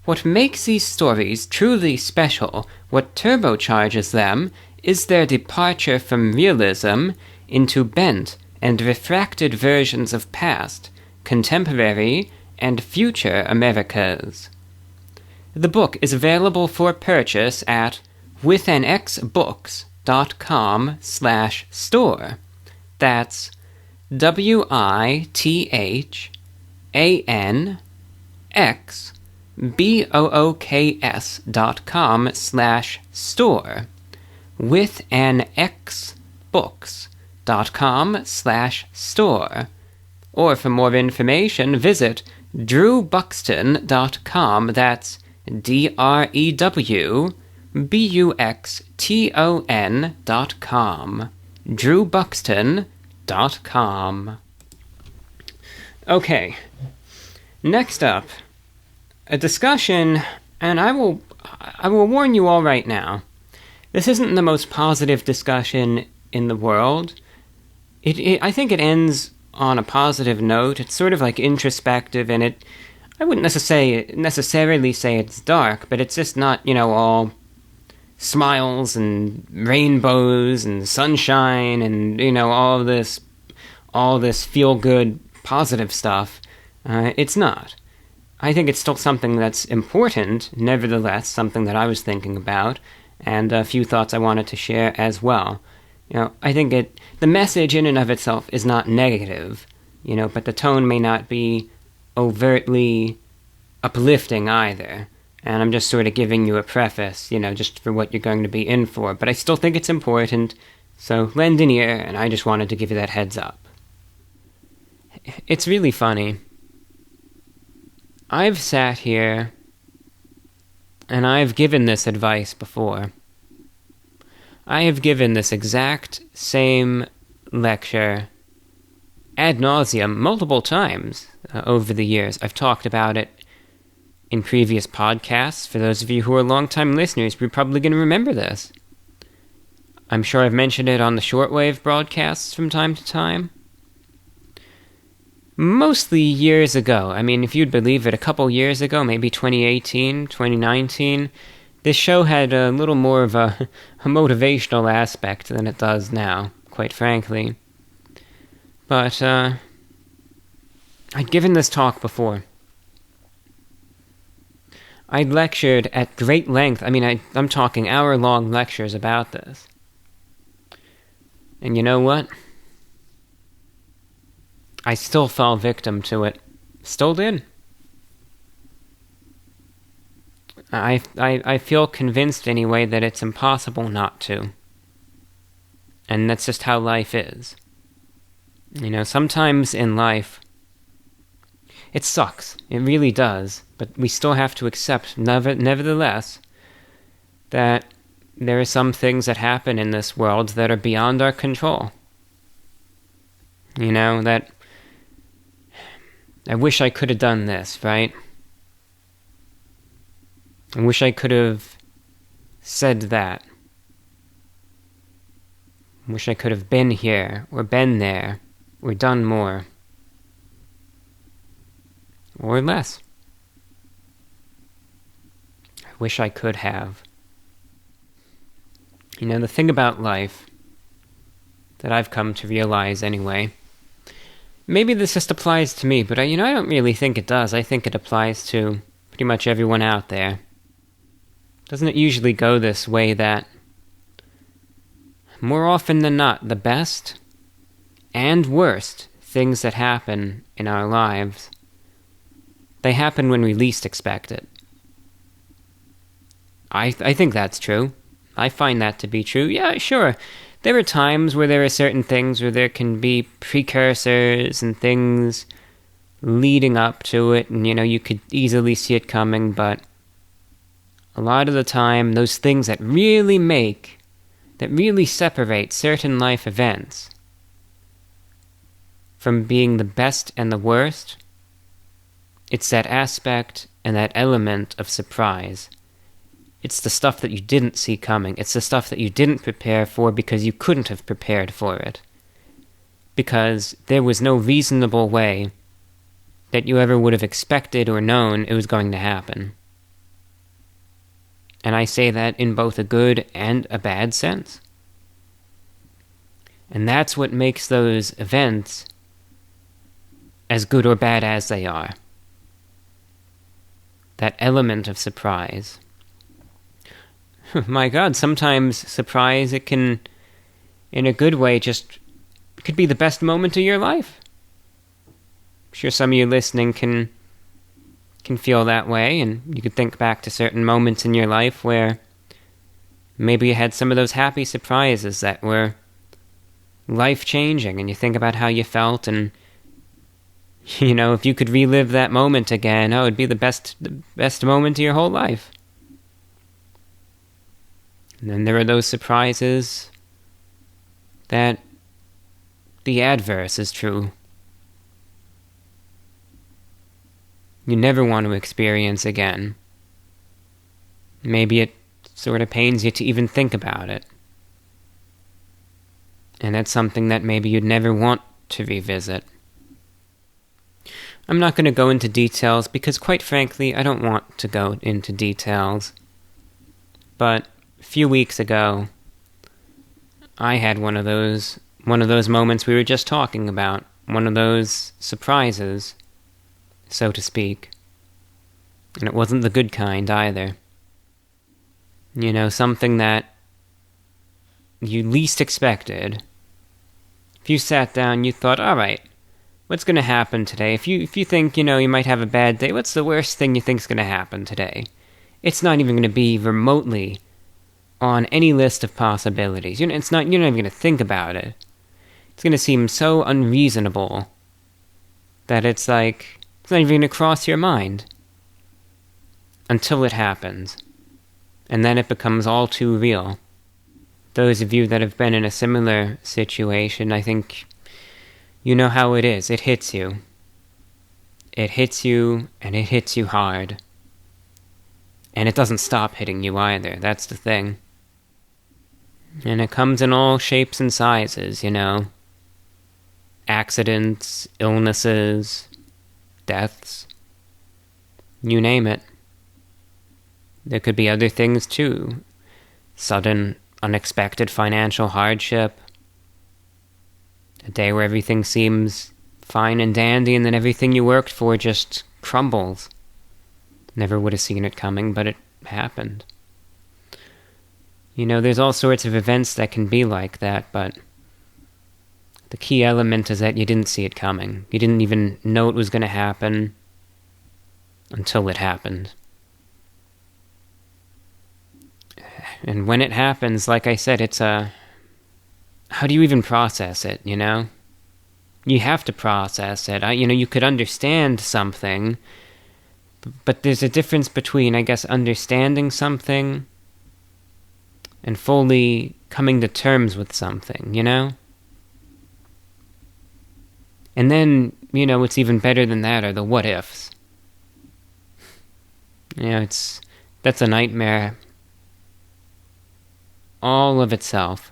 "What makes these stories truly special, what turbocharges them, is their departure from realism into bent and refracted versions of past, contemporary, and future Americas." The book is available for purchase at withanxbooks.com/store. That's withanxbooks.com/store. withanxbooks.com/store. Or for more information, visit drewbuxton.com. That's DREWBUXTON.com. drewbuxton.com. Okay, next up, a discussion, and I will warn you all right now, this isn't the most positive discussion in the world. I think it ends on a positive note. It's sort of like introspective, and I wouldn't necessarily say it's dark, but it's just not, all smiles and rainbows and sunshine and, all this feel-good, positive stuff. It's not. I think it's still something that's important, nevertheless, something that I was thinking about, and a few thoughts I wanted to share as well. I think the message in and of itself is not negative, but the tone may not be overtly uplifting either. And I'm just sort of giving you a preface, just for what you're going to be in for. But I still think it's important, so lend an ear, and I just wanted to give you that heads up. It's really funny. I've sat here, and I've given this advice before. I have given this exact same lecture ad nauseum multiple times over the years. I've talked about it in previous podcasts. For those of you who are long-time listeners, you're probably going to remember this. I'm sure I've mentioned it on the Shortwave broadcasts from time to time. Mostly years ago. I mean, if you'd believe it, a couple years ago, maybe 2018, 2019, this show had a little more of a motivational aspect than it does now, quite frankly. But, I'd given this talk before. I'd lectured at great length. I mean, I'm talking hour-long lectures about this. And you know what? I still fell victim to it. Still did. I feel convinced anyway that it's impossible not to. And that's just how life is. Sometimes in life, it sucks. It really does. But we still have to accept, nevertheless, that there are some things that happen in this world that are beyond our control. That I wish I could have done this, right? I wish I could have said that. I wish I could have been here, or been there, or done more. Or less. I wish I could have. The thing about life that I've come to realize anyway, maybe this just applies to me, but I don't really think it does. I think it applies to pretty much everyone out there. Doesn't it usually go this way that more often than not, the best and worst things that happen in our lives, they happen when we least expect it. I think that's true. I find that to be true. Yeah, sure. There are times where there are certain things where there can be precursors and things leading up to it, and you could easily see it coming, but a lot of the time, those things that really separate certain life events, from being the best and the worst, it's that aspect and that element of surprise. It's the stuff that you didn't see coming. It's the stuff that you didn't prepare for because you couldn't have prepared for it. Because there was no reasonable way that you ever would have expected or known it was going to happen. And I say that in both a good and a bad sense. And that's what makes those events as good or bad as they are. That element of surprise. My God, sometimes surprise, it can, in a good way, it could be the best moment of your life. I'm sure some of you listening can feel that way, and you could think back to certain moments in your life where maybe you had some of those happy surprises that were life-changing, and you think about how you felt, and if you could relive that moment again, it'd be the best moment of your whole life. And then there are those surprises that the adverse is true. You never want to experience again. Maybe it sort of pains you to even think about it. And that's something that maybe you'd never want to revisit. I'm not going to go into details because, quite frankly, I don't want to go into details. But a few weeks ago, I had one of those moments we were just talking about. One of those surprises, so to speak. And it wasn't the good kind either. Something that you least expected. If you sat down, you thought, all right, what's going to happen today? If you think, you might have a bad day, what's the worst thing you think is going to happen today? It's not even going to be remotely on any list of possibilities. You're not even going to think about it. It's going to seem so unreasonable that it's not even going to cross your mind until it happens. And then it becomes all too real. Those of you that have been in a similar situation, I think you know how it is. It hits you. It hits you, and it hits you hard. And it doesn't stop hitting you either. That's the thing. And it comes in all shapes and sizes, Accidents, illnesses, deaths. You name it. There could be other things too. Sudden, unexpected financial hardship. A day where everything seems fine and dandy, and then everything you worked for just crumbles. Never would have seen it coming, but it happened. There's all sorts of events that can be like that, but the key element is that you didn't see it coming. You didn't even know it was going to happen until it happened. And when it happens, like I said, how do you even process it, You have to process it. You could understand something, but there's a difference between, I guess, understanding something and fully coming to terms with something, And then, what's even better than that are the what-ifs. That's a nightmare all of itself.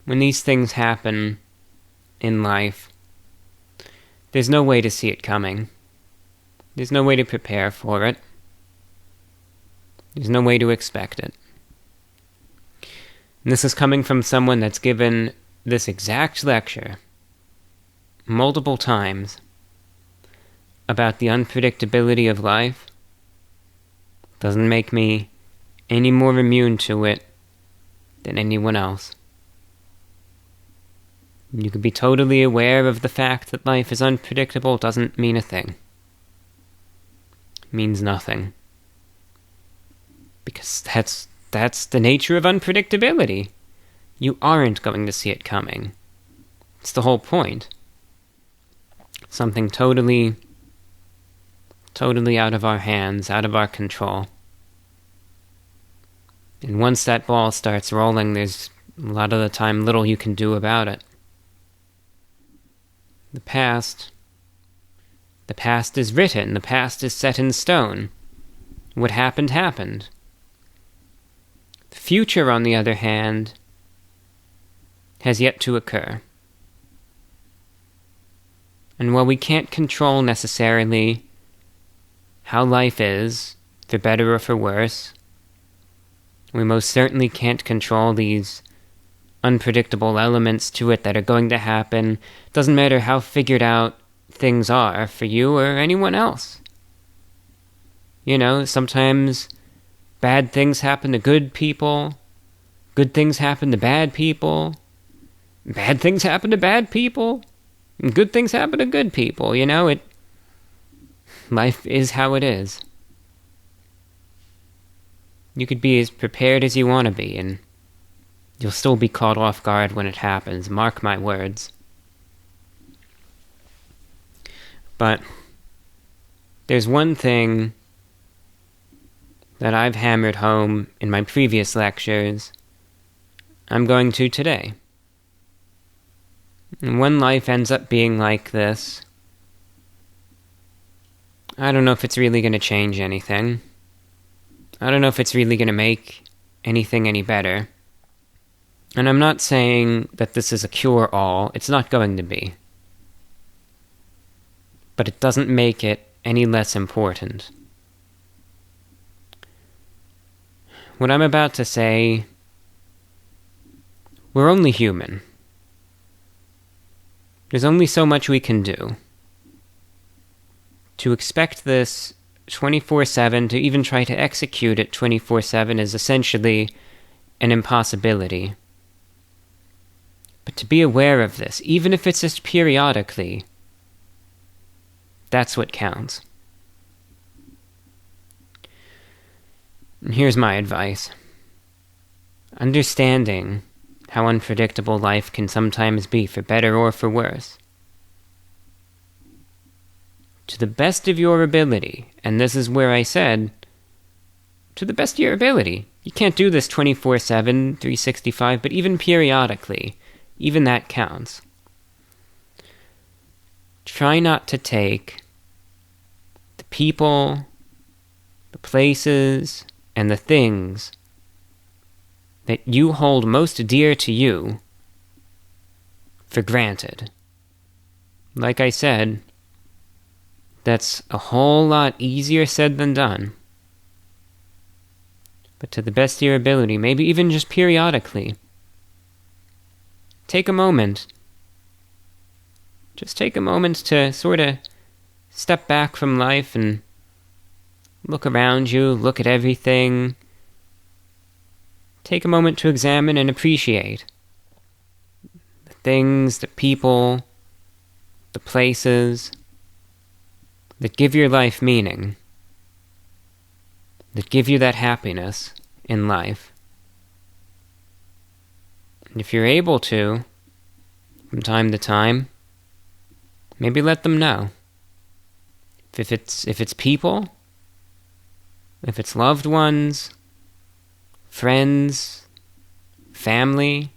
When these things happen in life, there's no way to see it coming. There's no way to prepare for it. There's no way to expect it. And this is coming from someone that's given this exact lecture multiple times about the unpredictability of life. Doesn't make me any more immune to it than anyone else. You can be totally aware of the fact that life is unpredictable doesn't mean a thing. It means nothing. Because that's the nature of unpredictability. You aren't going to see it coming. It's the whole point. Something totally out of our hands, out of our control. And once that ball starts rolling, there's a lot of the time little you can do about it. The past is written. The past is set in stone. What happened, happened. The future, on the other hand, has yet to occur. And while we can't control necessarily how life is, for better or for worse, we most certainly can't control these unpredictable elements to it that are going to happen. Doesn't matter how figured out things are for you or anyone else. You know, sometimes bad things happen to good people, good things happen to bad people, bad things happen to bad people, and good things happen to good people. You know, life is how it is. You could be as prepared as you want to be, and you'll still be caught off guard when it happens. Mark my words. But there's one thing that I've hammered home in my previous lectures I'm going to today. And when life ends up being like this, I don't know if it's really going to change anything. I don't know if it's really going to make anything any better. And I'm not saying that this is a cure-all. It's not going to be. But it doesn't make it any less important. What I'm about to say, we're only human. There's only so much we can do. To expect this 24/7, to even try to execute it 24/7 is essentially an impossibility. But to be aware of this, even if it's just periodically, that's what counts. And here's my advice. Understanding how unpredictable life can sometimes be, for better or for worse. To the best of your ability, and this is where I said, to the best of your ability. You can't do this 24/7, 365, but even periodically, even that counts. Try not to take the people, the places, and the things that you hold most dear to you for granted. Like I said, that's a whole lot easier said than done. But to the best of your ability, maybe even just periodically, take a moment. Just take a moment to sort of step back from life and look around you, look at everything. Take a moment to examine and appreciate the things, the people, the places that give your life meaning, that give you that happiness in life. And if you're able to, from time to time, maybe let them know. If it's people, if it's loved ones, friends, family,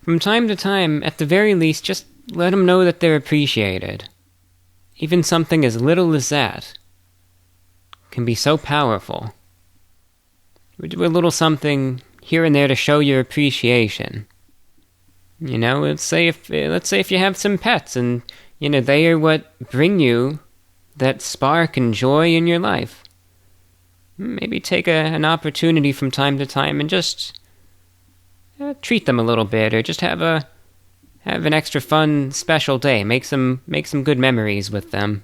from time to time, at the very least, just let them know that they're appreciated. Even something as little as that can be so powerful. We do a little something here and there to show your appreciation. You know, let's say if you have some pets and, you know, they are what bring you that spark and joy in your life. Maybe take an opportunity from time to time and just treat them a little bit, or just have an extra fun, special day. Make some good memories with them.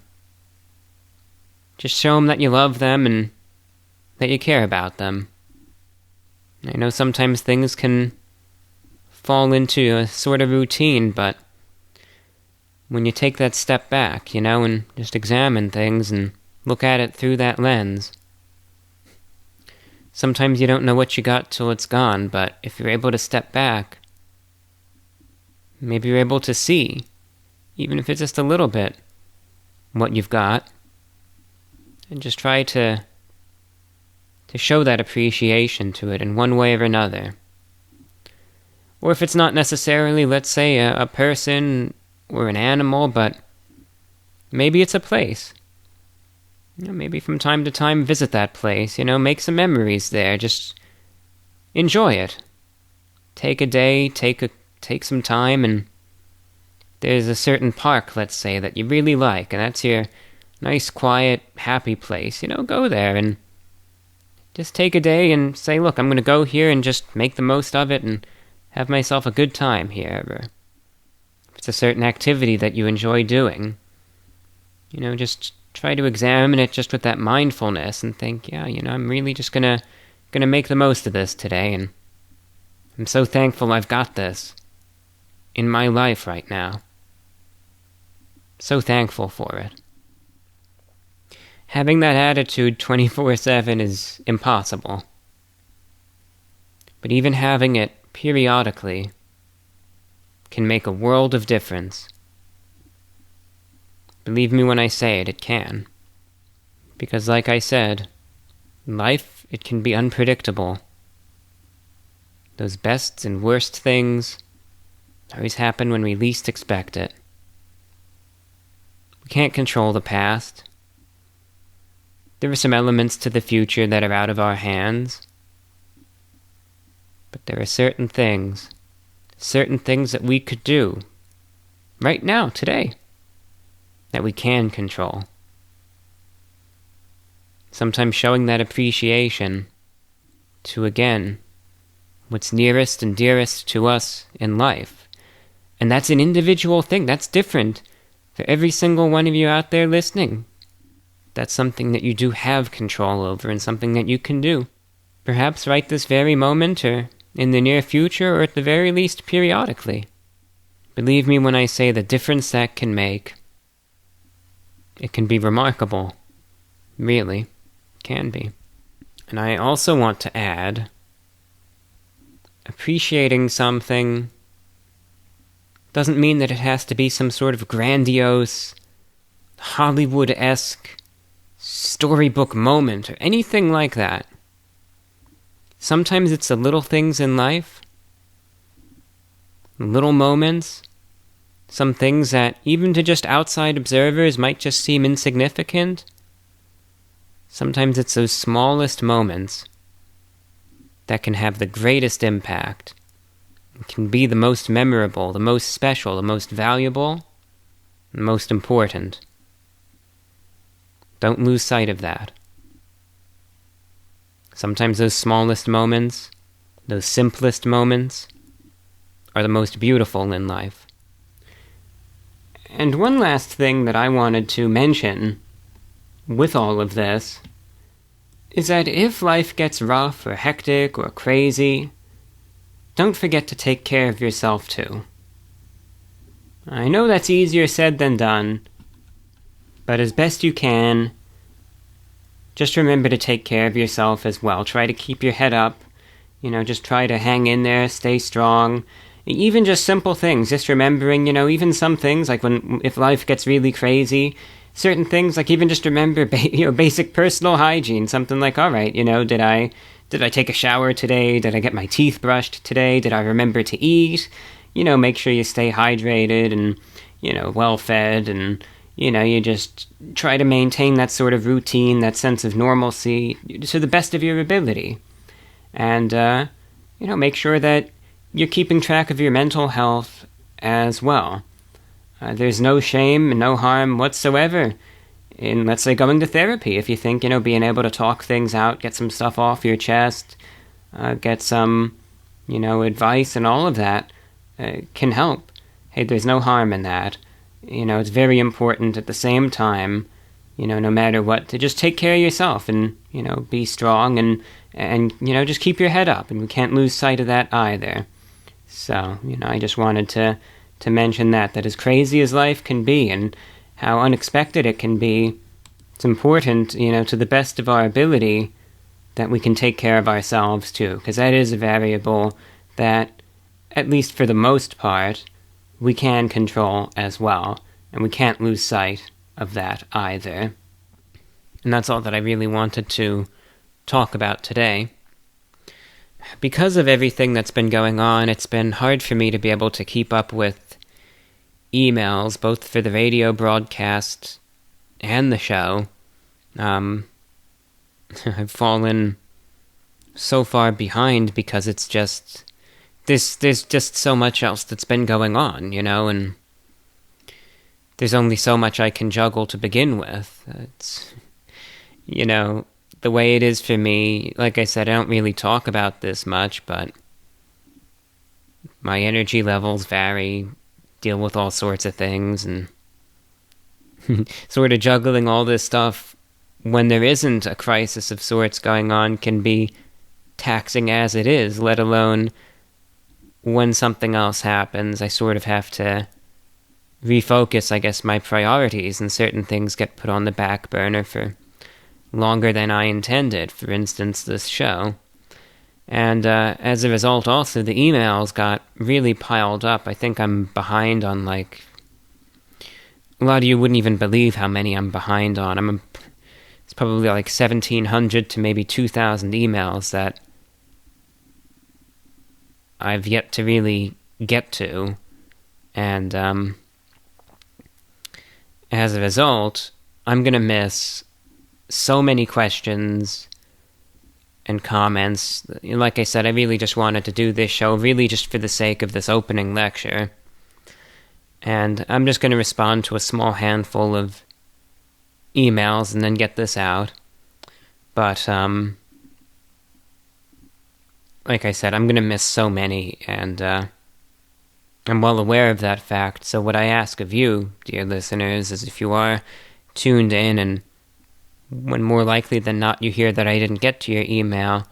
Just show them that you love them and that you care about them. I know sometimes things can fall into a sort of routine, but when you take that step back, you know, and just examine things and look at it through that lens, sometimes you don't know what you got till it's gone, but if you're able to step back, maybe you're able to see, even if it's just a little bit, what you've got, and just try to show that appreciation to it in one way or another. Or if it's not necessarily, let's say, a person or an animal, but maybe it's a place. Maybe from time to time visit that place, make some memories there, just enjoy it. Take a day, take some time, and there's a certain park, let's say, that you really like, and that's your nice, quiet, happy place. Go there and just take a day and say, look, I'm going to go here and just make the most of it and have myself a good time here. Or if it's a certain activity that you enjoy doing, just try to examine it just with that mindfulness and think, yeah, I'm really just gonna make the most of this today, and I'm so thankful I've got this in my life right now. So thankful for it. Having that attitude 24/7 is impossible. But even having it periodically can make a world of difference. Believe me when I say it can. Because like I said, life, it can be unpredictable. Those best and worst things always happen when we least expect it. We can't control the past. There are some elements to the future that are out of our hands. But there are certain things that we could do right now, today, that we can control. Sometimes showing that appreciation to, again, what's nearest and dearest to us in life. And that's an individual thing. That's different for every single one of you out there listening. That's something that you do have control over and something that you can do. Perhaps right this very moment, or in the near future, or at the very least periodically. Believe me when I say the difference that can make. It can be remarkable. Really. Can be. And I also want to add, appreciating something doesn't mean that it has to be some sort of grandiose, Hollywood-esque storybook moment or anything like that. Sometimes it's the little things in life, little moments, some things that even to just outside observers might just seem insignificant. Sometimes it's those smallest moments that can have the greatest impact. It can be the most memorable, the most special, the most valuable, the most important. Don't lose sight of that. Sometimes those smallest moments, those simplest moments, are the most beautiful in life. And one last thing that I wanted to mention with all of this is that if life gets rough or hectic or crazy, don't forget to take care of yourself too. I know that's easier said than done, but as best you can, just remember to take care of yourself as well. Try to keep your head up, just try to hang in there, stay strong. Even just simple things, just remembering, even some things, like if life gets really crazy, certain things, like even just remember, basic personal hygiene, something like, all right, did I take a shower today? Did I get my teeth brushed today? Did I remember to eat? Make sure you stay hydrated and, well fed, and, you just try to maintain that sort of routine, that sense of normalcy to the best of your ability. And, make sure that you're keeping track of your mental health as well. There's no shame and no harm whatsoever in, let's say, going to therapy. If you think, being able to talk things out, get some stuff off your chest, get some, advice and all of that can help. Hey, there's no harm in that. It's very important at the same time, no matter what, to just take care of yourself and, be strong and just keep your head up. And we can't lose sight of that either. So, I just wanted to mention that as crazy as life can be and how unexpected it can be, it's important, to the best of our ability that we can take care of ourselves too, because that is a variable that, at least for the most part, we can control as well, and we can't lose sight of that either. And that's all that I really wanted to talk about today. Because of everything that's been going on, it's been hard for me to be able to keep up with emails, both for the radio broadcast and the show. I've fallen so far behind because it's just... There's just so much else that's been going on, and there's only so much I can juggle to begin with. It's, the way it is for me, like I said, I don't really talk about this much, but my energy levels vary, deal with all sorts of things, and sort of juggling all this stuff when there isn't a crisis of sorts going on can be taxing as it is, let alone when something else happens. I sort of have to refocus, I guess, my priorities, and certain things get put on the back burner for longer than I intended, for instance, this show. And as a result, also, the emails got really piled up. I think I'm behind on, a lot of you wouldn't even believe how many I'm behind on. It's probably 1,700 to maybe 2,000 emails that I've yet to really get to. And as a result, I'm going to miss so many questions and comments. Like I said, I really just wanted to do this show really just for the sake of this opening lecture. And I'm just going to respond to a small handful of emails and then get this out. But, like I said, I'm going to miss so many, and I'm well aware of that fact. So what I ask of you, dear listeners, is if you are tuned in and when more likely than not you hear that I didn't get to your email,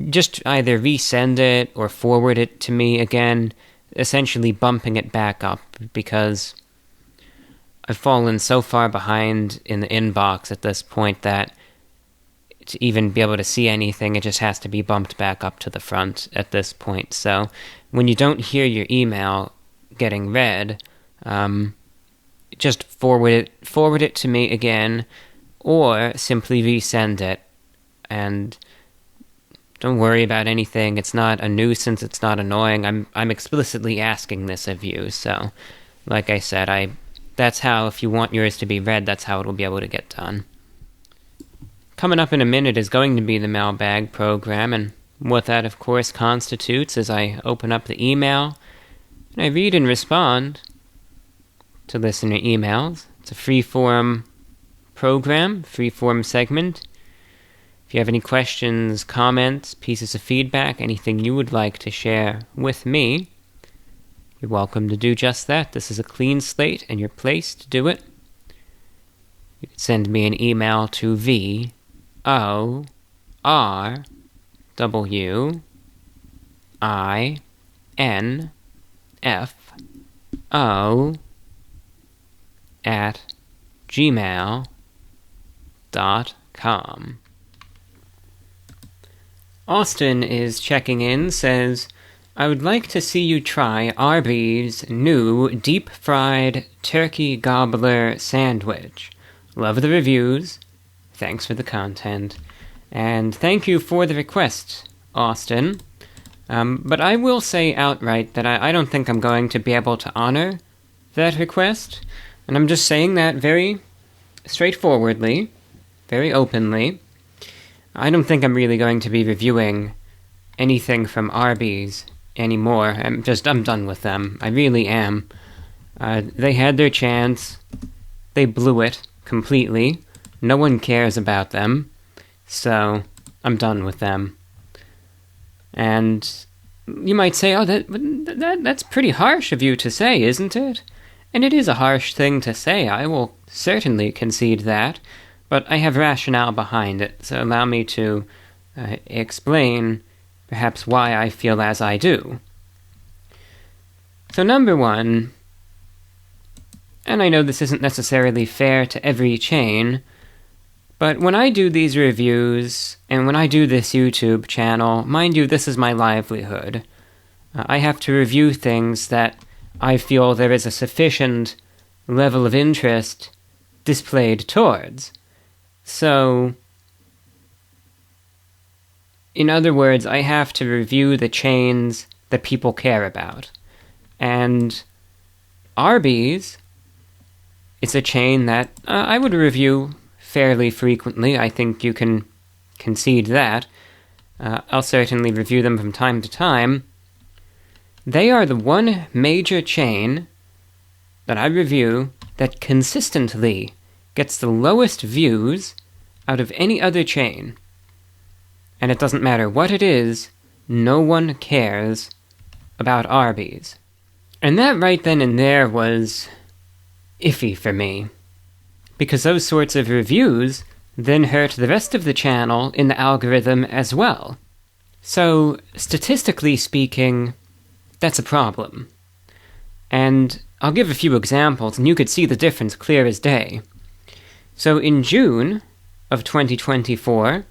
just either resend it or forward it to me again, essentially bumping it back up, because I've fallen so far behind in the inbox at this point that to even be able to see anything, it just has to be bumped back up to the front at this point. So when you don't hear your email getting read, just forward it to me again, or simply resend it. And don't worry about anything. It's not a nuisance. It's not annoying. I'm explicitly asking this of you. So, like I said, that's how, if you want yours to be read, that's how it will be able to get done. Coming up in a minute is going to be the Mailbag program, and what that, of course, constitutes is I open up the email, and I read and respond to listener emails. It's a free-form program, free-form segment. If you have any questions, comments, pieces of feedback, anything you would like to share with me, you're welcome to do just that. This is a clean slate and your place to do it. You can send me an email to VORWINFO@gmail.com. Austin is checking in, says, I would like to see you try Arby's new deep-fried turkey gobbler sandwich. Love the reviews. Thanks for the content. And thank you for the request, Austin. But I will say outright that I don't think I'm going to be able to honor that request. And I'm just saying that very straightforwardly, very openly. I don't think I'm really going to be reviewing anything from Arby's anymore. I'm done with them. I really am. They had their chance. They blew it completely. No one cares about them. So, I'm done with them. And you might say, oh, that's pretty harsh of you to say, isn't it? And it is a harsh thing to say. I will certainly concede that. But I have rationale behind it, so allow me to explain perhaps why I feel as I do. So number one, and I know this isn't necessarily fair to every chain, but when I do these reviews, and when I do this YouTube channel, mind you, this is my livelihood. I have to review things that I feel there is a sufficient level of interest displayed towards. So, in other words, I have to review the chains that people care about. And Arby's, it's a chain that I would review fairly frequently. I think you can concede that. I'll certainly review them from time to time. They are the one major chain that I review that consistently gets the lowest views out of any other chain. And it doesn't matter what it is, no one cares about Arby's. And that right then and there was iffy for me, because those sorts of reviews then hurt the rest of the channel in the algorithm as well. So, statistically speaking, that's a problem. And I'll give a few examples, and you could see the difference clear as day. So in June of 2024,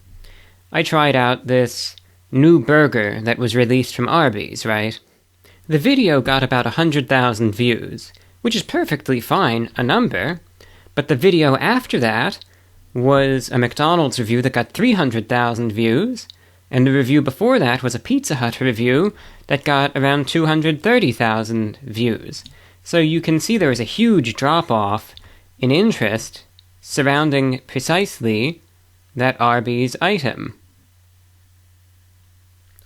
I tried out this new burger that was released from Arby's, right? The video got about 100,000 views, which is perfectly fine, a number, but the video after that was a McDonald's review that got 300,000 views, and the review before that was a Pizza Hut review that got around 230,000 views. So you can see there was a huge drop-off in interest surrounding precisely that Arby's item.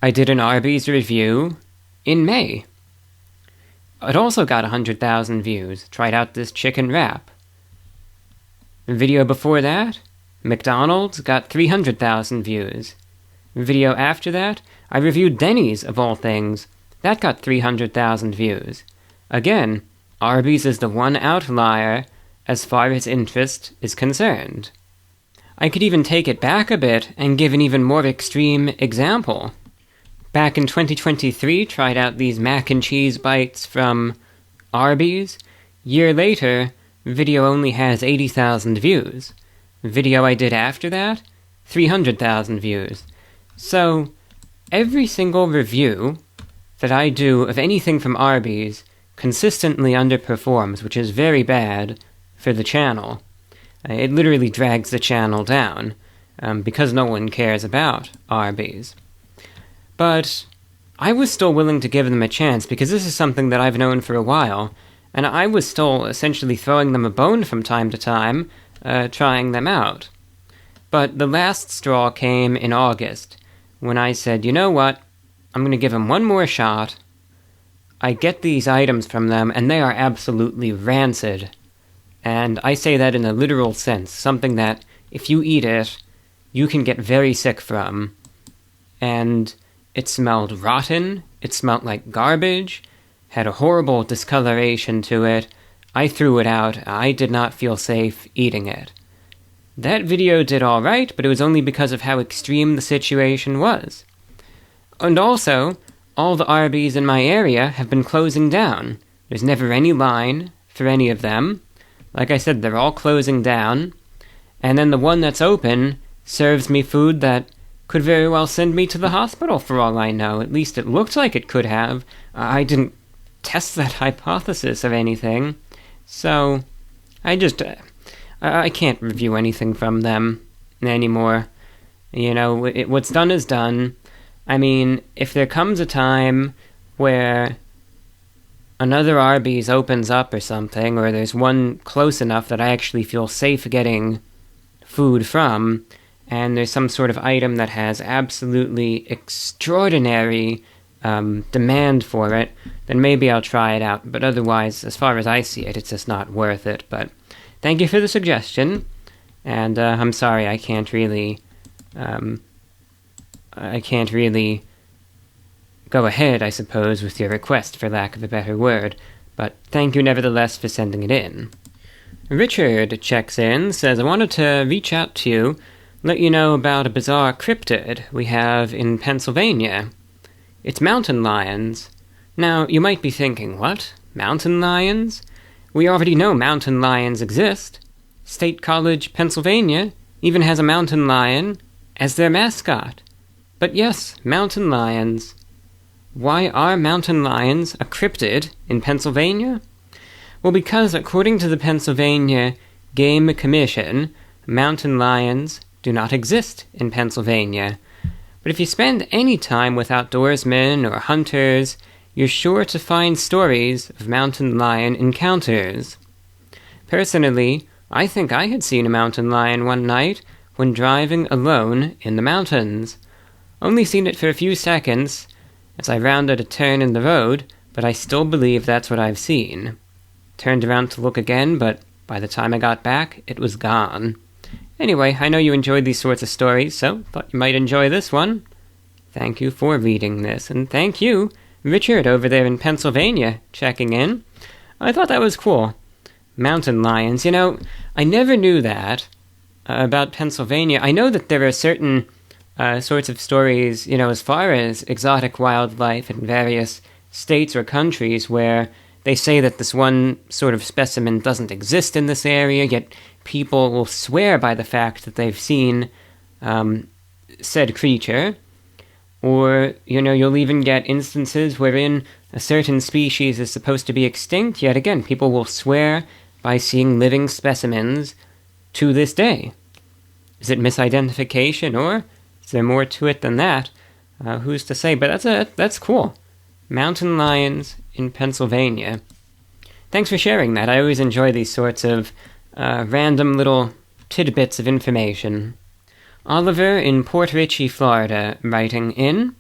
I did an Arby's review in May. It also got 100,000 views. Tried out this chicken wrap. The video before that, McDonald's, got 300,000 views. The video after that, I reviewed Denny's, of all things. That got 300,000 views. Again, Arby's is the one outlier as far as interest is concerned. I could even take it back a bit and give an even more extreme example. Back in 2023, tried out these mac and cheese bites from Arby's. Year later, video only has 80,000 views. The video I did after that, 300,000 views. So, every single review that I do of anything from Arby's consistently underperforms, which is very bad for the channel. It literally drags the channel down, because no one cares about Arby's. But I was still willing to give them a chance, because this is something that I've known for a while, and I was still essentially throwing them a bone from time to time, trying them out. But the last straw came in August, when I said, you know what, I'm going to give them one more shot. I get these items from them, and they are absolutely rancid. And I say that in a literal sense, something that, if you eat it, you can get very sick from. And it smelled rotten, it smelled like garbage, had a horrible discoloration to it. I threw it out. I did not feel safe eating it. That video did alright, but it was only because of how extreme the situation was. And also, all the Arby's in my area have been closing down. There's never any line for any of them. Like I said, they're all closing down. And then the one that's open serves me food that could very well send me to the hospital for all I know. At least it looked like it could have. I didn't test that hypothesis of anything. So, I can't review anything from them anymore. You know, what's done is done. I mean, if there comes a time where another Arby's opens up or something, or there's one close enough that I actually feel safe getting food from, and there's some sort of item that has absolutely extraordinary demand for it, then maybe I'll try it out. But otherwise, as far as I see it, it's just not worth it. But thank you for the suggestion, and I'm sorry I can't really go ahead, I suppose, with your request, for lack of a better word, but thank you nevertheless for sending it in. Richard checks in, says, I wanted to reach out to you, let you know about a bizarre cryptid we have in Pennsylvania. It's mountain lions. Now, you might be thinking, what? Mountain lions? We already know mountain lions exist. State College, Pennsylvania, even has a mountain lion as their mascot. But yes, mountain lions. Why are mountain lions a cryptid in Pennsylvania? Well, because according to the Pennsylvania Game Commission, mountain lions do not exist in Pennsylvania. But if you spend any time with outdoorsmen or hunters, you're sure to find stories of mountain lion encounters. Personally, I think I had seen a mountain lion one night when driving alone in the mountains. Only seen it for a few seconds as I rounded a turn in the road, but I still believe that's what I've seen. Turned around to look again, but by the time I got back, it was gone. Anyway, I know you enjoyed these sorts of stories, so thought you might enjoy this one. Thank you for reading this, and thank you, Richard, over there in Pennsylvania, checking in. I thought that was cool. Mountain lions, I never knew that about Pennsylvania. I know that there are certain sorts of stories, as far as exotic wildlife in various states or countries where they say that this one sort of specimen doesn't exist in this area, yet people will swear by the fact that they've seen said creature. Or, you'll even get instances wherein a certain species is supposed to be extinct, yet again, people will swear by seeing living specimens to this day. Is it misidentification, or is there more to it than that? Who's to say? But that's cool. Mountain lions in Pennsylvania. Thanks for sharing that. I always enjoy these sorts of random little tidbits of information. Oliver in Port Richey, Florida, writing in,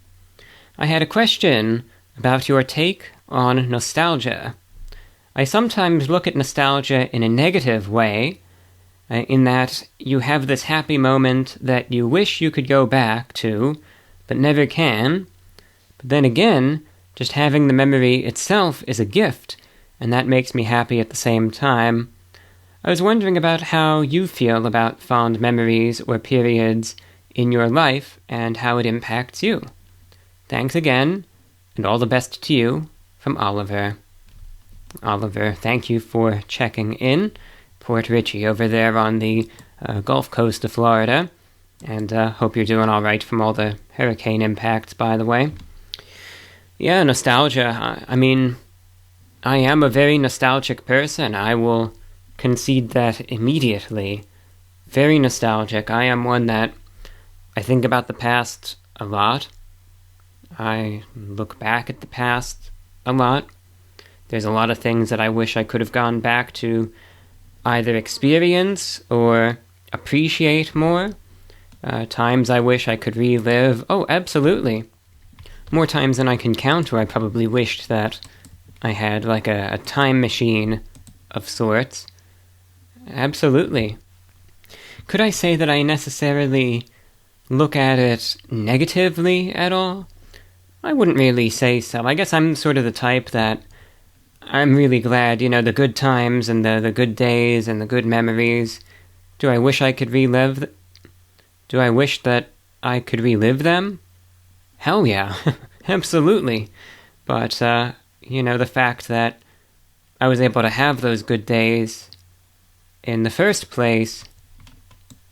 I had a question about your take on nostalgia. I sometimes look at nostalgia in a negative way, in that you have this happy moment that you wish you could go back to, but never can. But then again, just having the memory itself is a gift, and that makes me happy at the same time. I was wondering about how you feel about fond memories or periods in your life and how it impacts you. Thanks again, and all the best to you, from Oliver. Oliver, thank you for checking in. Port Richey over there on the Gulf Coast of Florida, and hope you're doing all right from all the hurricane impacts, by the way. Yeah, nostalgia. I mean, I am a very nostalgic person. I will concede that immediately. Very nostalgic. I am one that I think about the past a lot. I look back at the past a lot. There's a lot of things that I wish I could have gone back to either experience or appreciate more. Times I wish I could relive. Oh, absolutely. More times than I can count where I probably wished that I had like a time machine of sorts. Absolutely. Could I say that I necessarily look at it negatively at all? I wouldn't really say so. I guess I'm sort of the type that I'm really glad, the good times and the good days and the good memories. Do I wish I could relive? Do I wish that I could relive them? Hell yeah, absolutely. But, the fact that I was able to have those good days in the first place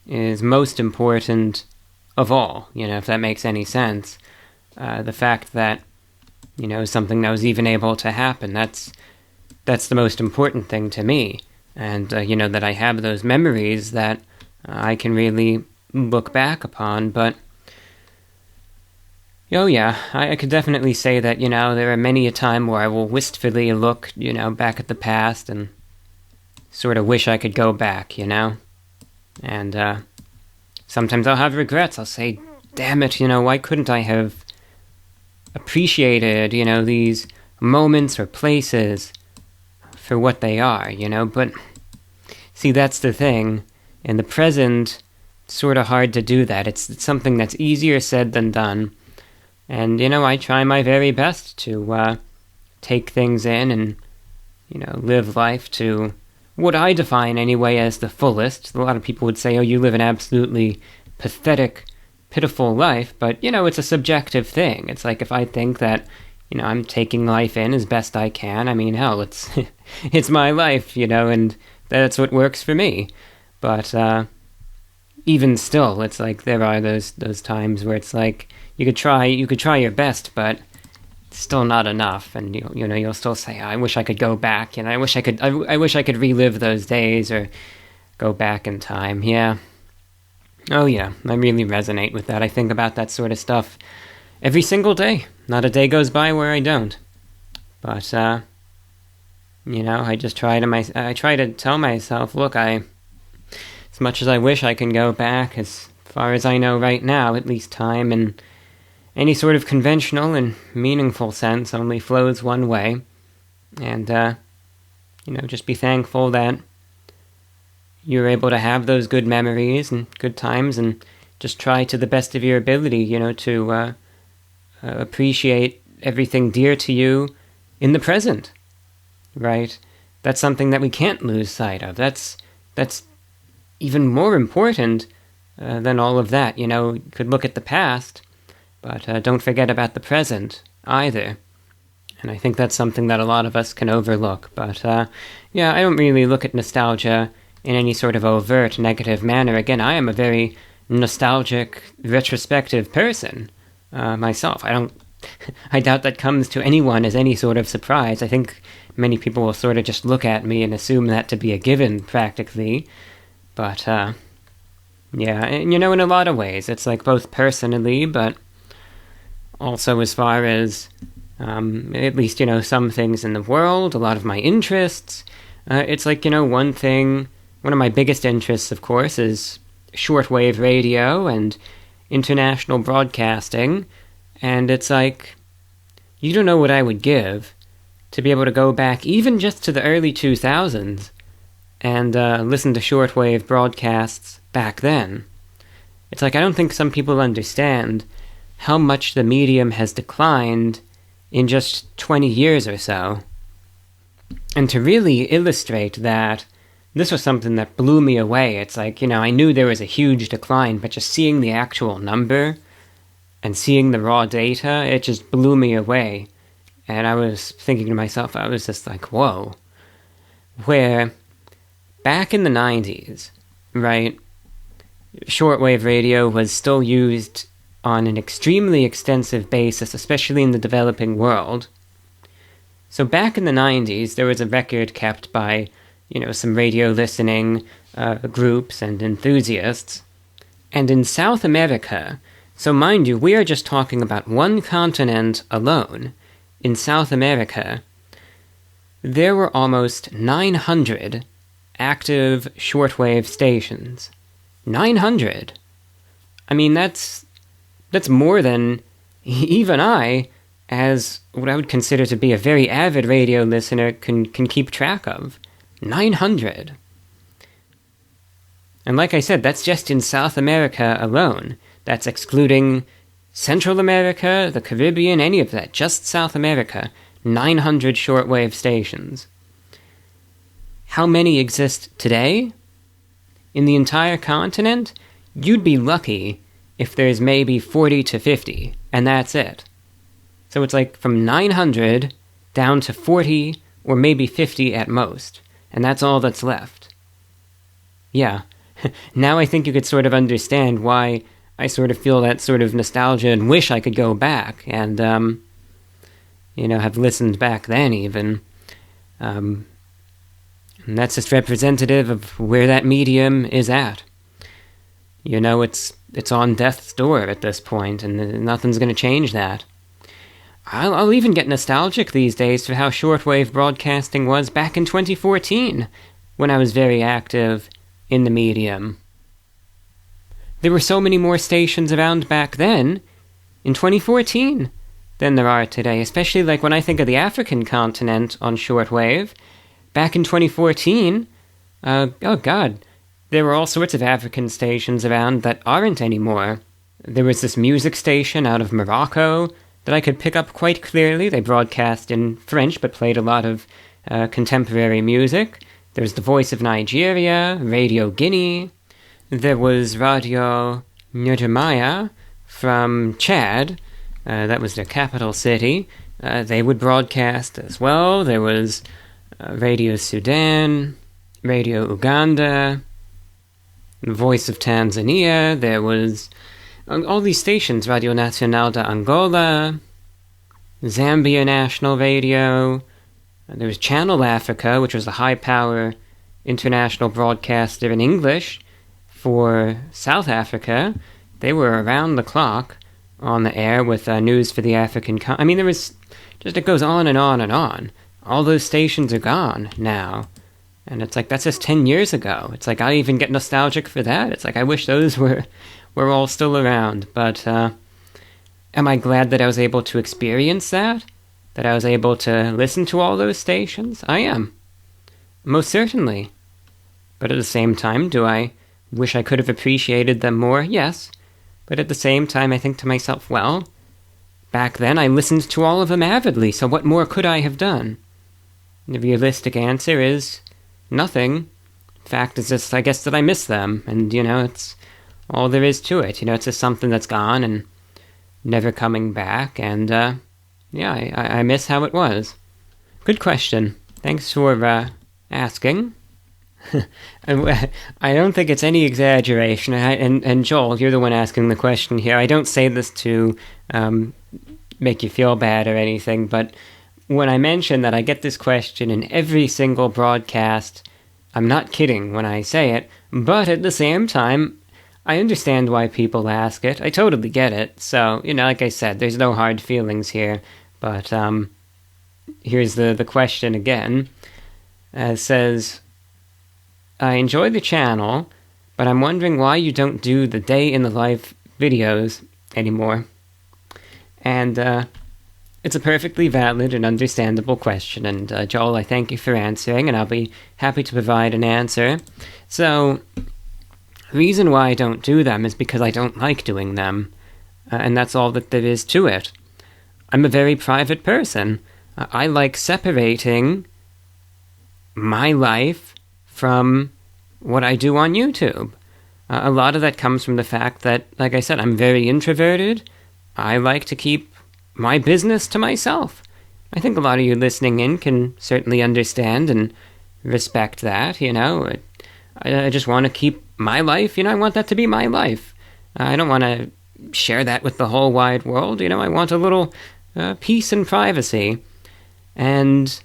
is most important of all, if that makes any sense. The fact that, something that was even able to happen, that's the most important thing to me. And, that I have those memories that I can really look back upon. But, oh yeah, I could definitely say that, there are many a time where I will wistfully look, back at the past and sort of wish I could go back, And sometimes I'll have regrets. I'll say, damn it, why couldn't I have appreciated, these moments or places for what they are, But, see, that's the thing. In the present, it's sort of hard to do that. It's something that's easier said than done. And, I try my very best to take things in and, live life to what I define anyway as the fullest. A lot of people would say, oh, you live an absolutely pathetic, pitiful life, but, it's a subjective thing. It's like if I think that, I'm taking life in as best I can, I mean, hell, it's it's my life, and that's what works for me. But even still, it's like there are those times where it's like you could try your best, but it's still not enough, and you'll still say, I wish I could go back, I wish I could relive those days or go back in time. Yeah. Oh yeah, I really resonate with that. I think about that sort of stuff every single day. Not a day goes by where I don't. But, I just try to tell myself, look, as much as I wish I can go back, as far as I know right now, at least time in any sort of conventional and meaningful sense only flows one way. And, just be thankful that you're able to have those good memories and good times, and just try to the best of your ability, to appreciate everything dear to you in the present, right? That's something that we can't lose sight of. That's even more important than all of that. You could look at the past, but don't forget about the present either. And I think that's something that a lot of us can overlook. But, I don't really look at nostalgia in any sort of overt negative manner. Again, I am a very nostalgic, retrospective person myself. I doubt that comes to anyone as any sort of surprise. I think many people will sort of just look at me and assume that to be a given, practically. But, and, in a lot of ways, it's like both personally, but also as far as, at least, some things in the world, a lot of my interests. It's like, one of my biggest interests, of course, is shortwave radio and international broadcasting. And it's like, you don't know what I would give to be able to go back even just to the early 2000s and listen to shortwave broadcasts back then. It's like, I don't think some people understand how much the medium has declined in just 20 years or so. And to really illustrate that, this was something that blew me away. It's like, I knew there was a huge decline, but just seeing the actual number and seeing the raw data, it just blew me away. And I was thinking to myself, I was just like, whoa. Where back in the 90s, right, shortwave radio was still used on an extremely extensive basis, especially in the developing world. So back in the 90s, there was a record kept by, some radio listening groups and enthusiasts. And in South America, so mind you, we are just talking about one continent alone. In South America, there were almost 900 active shortwave stations. 900! I mean, that's more than even I, as what I would consider to be a very avid radio listener, can keep track of. 900! And like I said, that's just in South America alone. That's excluding Central America, the Caribbean, any of that. Just South America. 900 shortwave stations. How many exist today? In the entire continent? You'd be lucky if there's maybe 40 to 50, and that's it. So it's like from 900 down to 40 or maybe 50 at most. And that's all that's left. Yeah. Now I think you could sort of understand why I sort of feel that sort of nostalgia and wish I could go back and, have listened back then even. And that's just representative of where that medium is at. It's on death's door at this point, and nothing's going to change that. I'll even get nostalgic these days for how shortwave broadcasting was back in 2014, when I was very active in the medium. There were so many more stations around back then, in 2014, than there are today, especially like when I think of the African continent on shortwave. Back in 2014, there were all sorts of African stations around that aren't anymore. There was this music station out of Morocco that I could pick up quite clearly. They broadcast in French, but played a lot of contemporary music. There's the Voice of Nigeria, Radio Guinea. There was Radio Njamaya from Chad. That was their capital city. They would broadcast as well. There was Radio Sudan, Radio Uganda, the Voice of Tanzania. There was all these stations, Radio Nacional de Angola, Zambia National Radio. There was Channel Africa, which was a high-power international broadcaster in English for South Africa. They were around the clock on the air with news for the African... there was just it goes on and on and on. All those stations are gone now. And it's like, that's just 10 years ago. It's like, I even get nostalgic for that. It's like, I wish those were all still around. But am I glad that I was able to experience that? That I was able to listen to all those stations? I am. Most certainly. But at the same time, do I wish I could have appreciated them more? Yes. But at the same time, I think to myself, well, back then I listened to all of them avidly, so what more could I have done? The realistic answer is nothing. Fact is just, I guess, that I miss them, and, it's all there is to it. It's just something that's gone and never coming back, and, I miss how it was. Good question. Thanks for asking. I don't think it's any exaggeration, and Joel, you're the one asking the question here. I don't say this to make you feel bad or anything, but when I mention that I get this question in every single broadcast, I'm not kidding when I say it, but at the same time, I understand why people ask it. I totally get it. So, like I said, there's no hard feelings here, but here's the question again. It says, I enjoy the channel, but I'm wondering why you don't do the day in the life videos anymore. And it's a perfectly valid and understandable question, and Joel, I thank you for answering, and I'll be happy to provide an answer. So, the reason why I don't do them is because I don't like doing them, and that's all that there is to it. I'm a very private person. I like separating my life from what I do on YouTube. A lot of that comes from the fact that, like I said, I'm very introverted. I like to keep my business to myself. I think a lot of you listening in can certainly understand and respect that, I just want to keep my life, I want that to be my life. I don't want to share that with the whole wide world, I want a little peace and privacy. And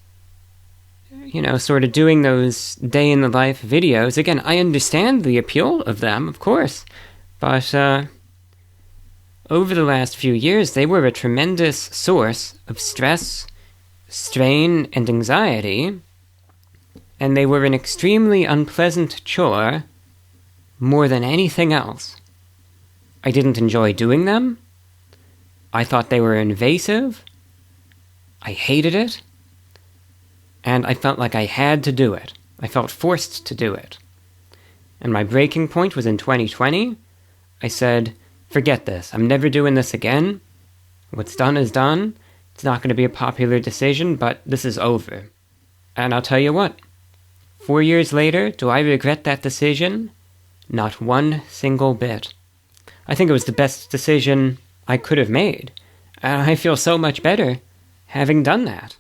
sort of doing those day-in-the-life videos, again, I understand the appeal of them, of course, but over the last few years, they were a tremendous source of stress, strain, and anxiety, and they were an extremely unpleasant chore more than anything else. I didn't enjoy doing them. I thought they were invasive. I hated it. And I felt like I had to do it. I felt forced to do it. And my breaking point was in 2020. I said, forget this. I'm never doing this again. What's done is done. It's not going to be a popular decision, but this is over. And I'll tell you what. 4 years later, do I regret that decision? Not one single bit. I think it was the best decision I could have made. And I feel so much better having done that.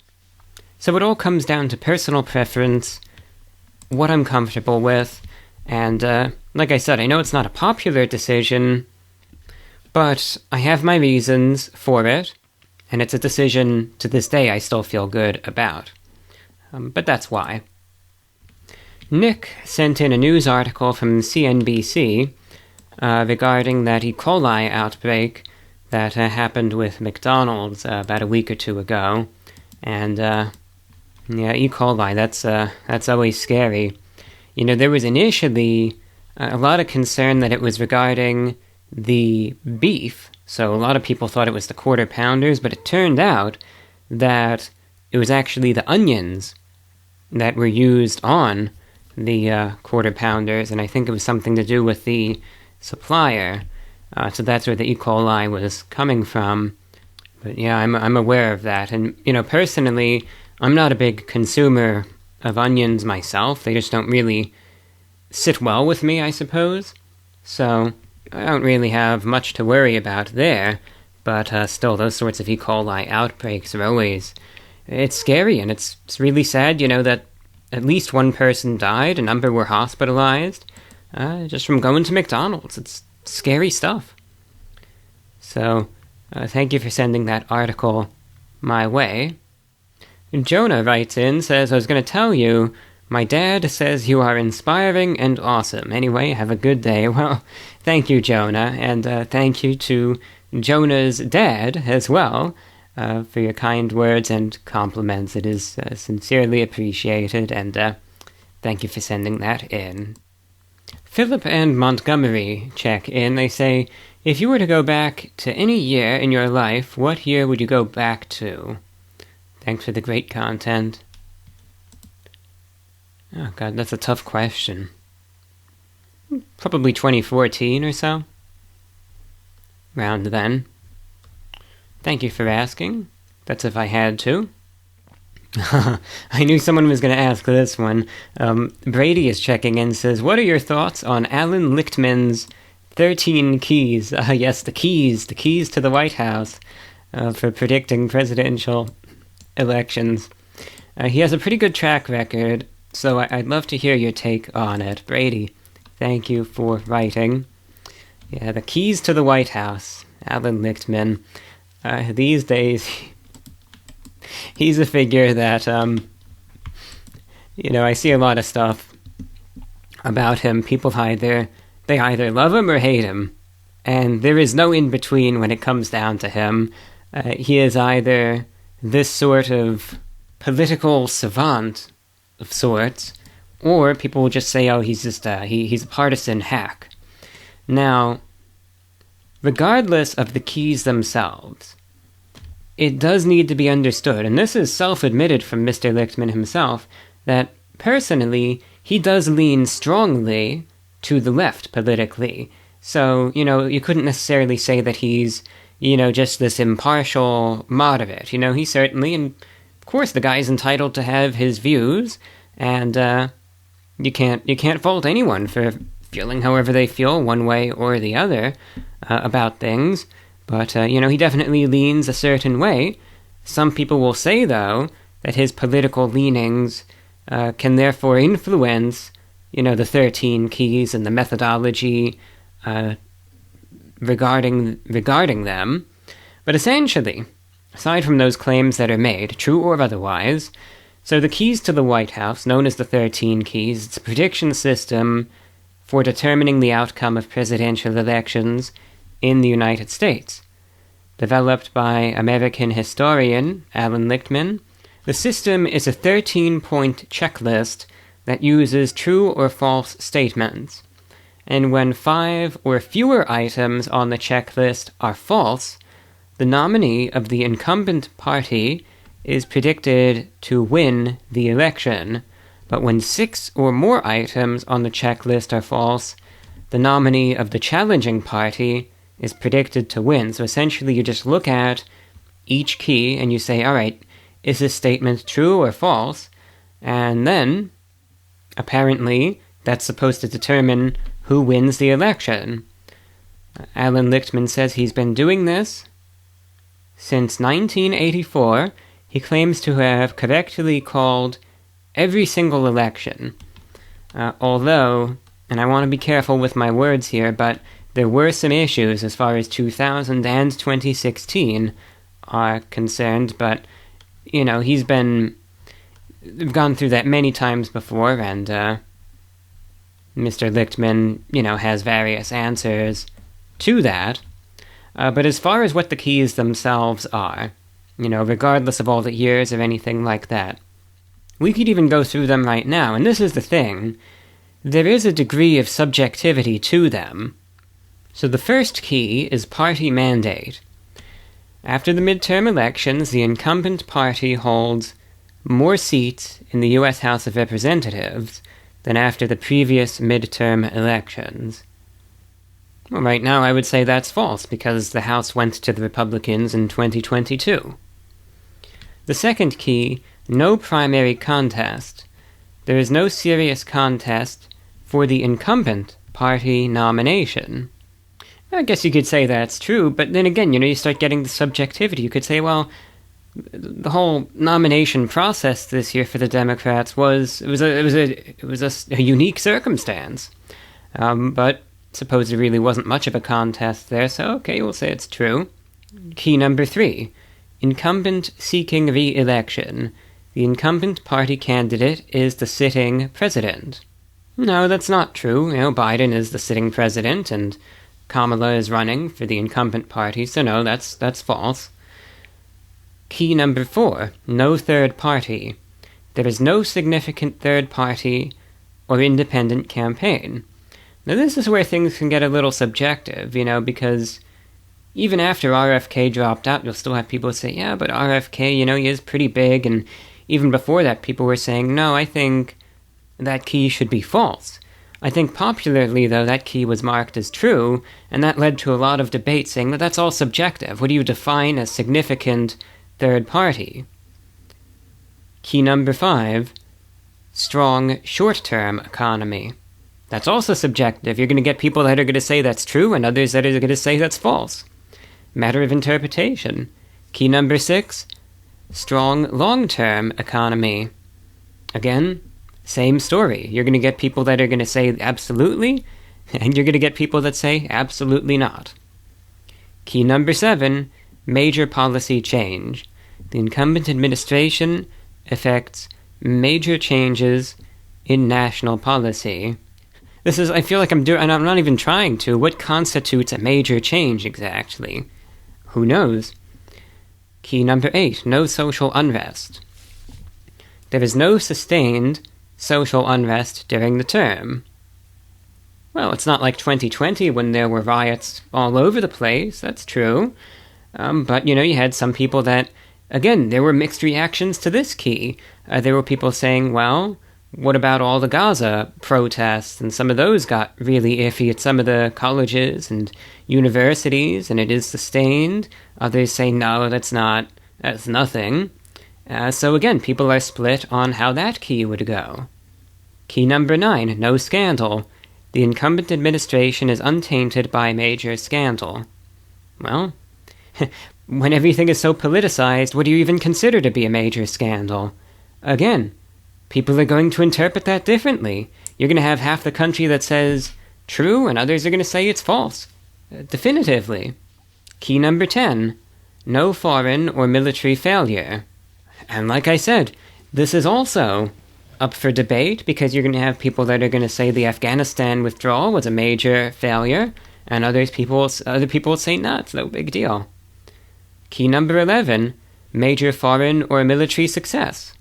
So it all comes down to personal preference, what I'm comfortable with, and like I said, I know it's not a popular decision, but I have my reasons for it, and it's a decision to this day I still feel good about. But that's why. Nick sent in a news article from CNBC regarding that E. coli outbreak that happened with McDonald's about a week or two ago, and yeah, E. coli, that's always scary. There was initially a lot of concern that it was regarding the beef, so a lot of people thought it was the quarter pounders, but it turned out that it was actually the onions that were used on the quarter pounders, and I think it was something to do with the supplier, so that's where the E. coli was coming from. But yeah, I'm aware of that, and personally, I'm not a big consumer of onions myself. They just don't really sit well with me, I suppose. So I don't really have much to worry about there. But still, those sorts of E. coli outbreaks are always... It's scary, and it's really sad, that at least one person died, a number were hospitalized, just from going to McDonald's. It's scary stuff. So, thank you for sending that article my way. Jonah writes in, says, I was going to tell you, my dad says you are inspiring and awesome. Anyway, have a good day. Well, thank you, Jonah, and thank you to Jonah's dad as well. for your kind words and compliments. It is sincerely appreciated, and thank you for sending that in. Philip and Montgomery check in. They say, if you were to go back to any year in your life, what year would you go back to? Thanks for the great content. Oh god, that's a tough question. Probably 2014 or so. Around then. Thank you for asking. That's if I had to. I knew someone was going to ask this one. Brady is checking in, says, what are your thoughts on Alan Lichtman's 13 keys? Yes, the keys to the White House for predicting presidential elections. He has a pretty good track record, so I'd love to hear your take on it. Brady, thank you for writing. Yeah, the keys to the White House. Alan Lichtman. These days, he's a figure that, I see a lot of stuff about him. People either love him or hate him. And there is no in-between when it comes down to him. He is either this sort of political savant of sorts, or people will just say, oh, he's just he's a partisan hack. Now, regardless of the keys themselves, it does need to be understood, and this is self-admitted from Mr. Lichtman himself, that personally, he does lean strongly to the left politically. So, you couldn't necessarily say that he's, just this impartial moderate. He certainly, and of course the guy's entitled to have his views, and you can't fault anyone for feeling however they feel, one way or the other, about things. But, he definitely leans a certain way. Some people will say, though, that his political leanings can therefore influence, the 13 keys and the methodology regarding them. But essentially, aside from those claims that are made, true or otherwise, so the keys to the White House, known as the 13 keys, it's a prediction system for determining the outcome of presidential elections in the United States. Developed by American historian Alan Lichtman, the system is a 13-point checklist that uses true or false statements. And when 5 or fewer items on the checklist are false, the nominee of the incumbent party is predicted to win the election. But when 6 or more items on the checklist are false, the nominee of the challenging party is predicted to win. So essentially you just look at each key and you say, all right, is this statement true or false? And then, apparently, that's supposed to determine who wins the election. Alan Lichtman says he's been doing this since 1984. He claims to have correctly called every single election. Although, and I want to be careful with my words here, but there were some issues as far as 2000 and 2016 are concerned, but, we've gone through that many times before, and Mr. Lichtman, has various answers to that. But as far as what the keys themselves are, regardless of all the years or anything like that, we could even go through them right now, and this is the thing. There is a degree of subjectivity to them. So the first key is party mandate. After the midterm elections, the incumbent party holds more seats in the U.S. House of Representatives than after the previous midterm elections. Well, right now I would say that's false, because the House went to the Republicans in 2022. The second key, no primary contest. There is no serious contest for the incumbent party nomination. I guess you could say that's true, but then again, you start getting the subjectivity. You could say, well, the whole nomination process this year for the Democrats was a unique circumstance. But suppose there really wasn't much of a contest there, so okay, we'll say it's true. Key number 3, incumbent seeking re-election. The incumbent party candidate is the sitting president. No, that's not true. Biden is the sitting president, and Kamala is running for the incumbent party, so no, that's false. Key number 4, no third party. There is no significant third party or independent campaign. Now this is where things can get a little subjective, because even after RFK dropped out, you'll still have people say, yeah, but RFK, he is pretty big, and even before that, people were saying, no, I think that key should be false. I think popularly, though, that key was marked as true, and that led to a lot of debate saying that that's all subjective. What do you define as significant third party? Key number 5, strong short-term economy. That's also subjective. You're going to get people that are going to say that's true and others that are going to say that's false. Matter of interpretation. Key number 6, strong long-term economy. Again, same story. You're going to get people that are going to say absolutely, and you're going to get people that say absolutely not. Key number 7, major policy change. The incumbent administration affects major changes in national policy. This is, I feel like and I'm not even trying to. What constitutes a major change exactly? Who knows? Key number 8, no social unrest. There is no sustained social unrest during the term. Well, it's not like 2020 when there were riots all over the place, that's true. But, you had some people that, again, there were mixed reactions to this key. There were people saying, well, what about all the Gaza protests? And some of those got really iffy at some of the colleges and universities, and it is sustained. Others say, no, that's nothing. So again, people are split on how that key would go. Key number 9, no scandal. The incumbent administration is untainted by major scandal. Well, when everything is so politicized, what do you even consider to be a major scandal? Again, people are going to interpret that differently. You're going to have half the country that says true, and others are going to say it's false. Definitively. Key number 10, no foreign or military failure. And like I said, this is also up for debate, because you're going to have people that are going to say the Afghanistan withdrawal was a major failure, and other people will say, no, it's no big deal. Key number 11, major foreign or military success.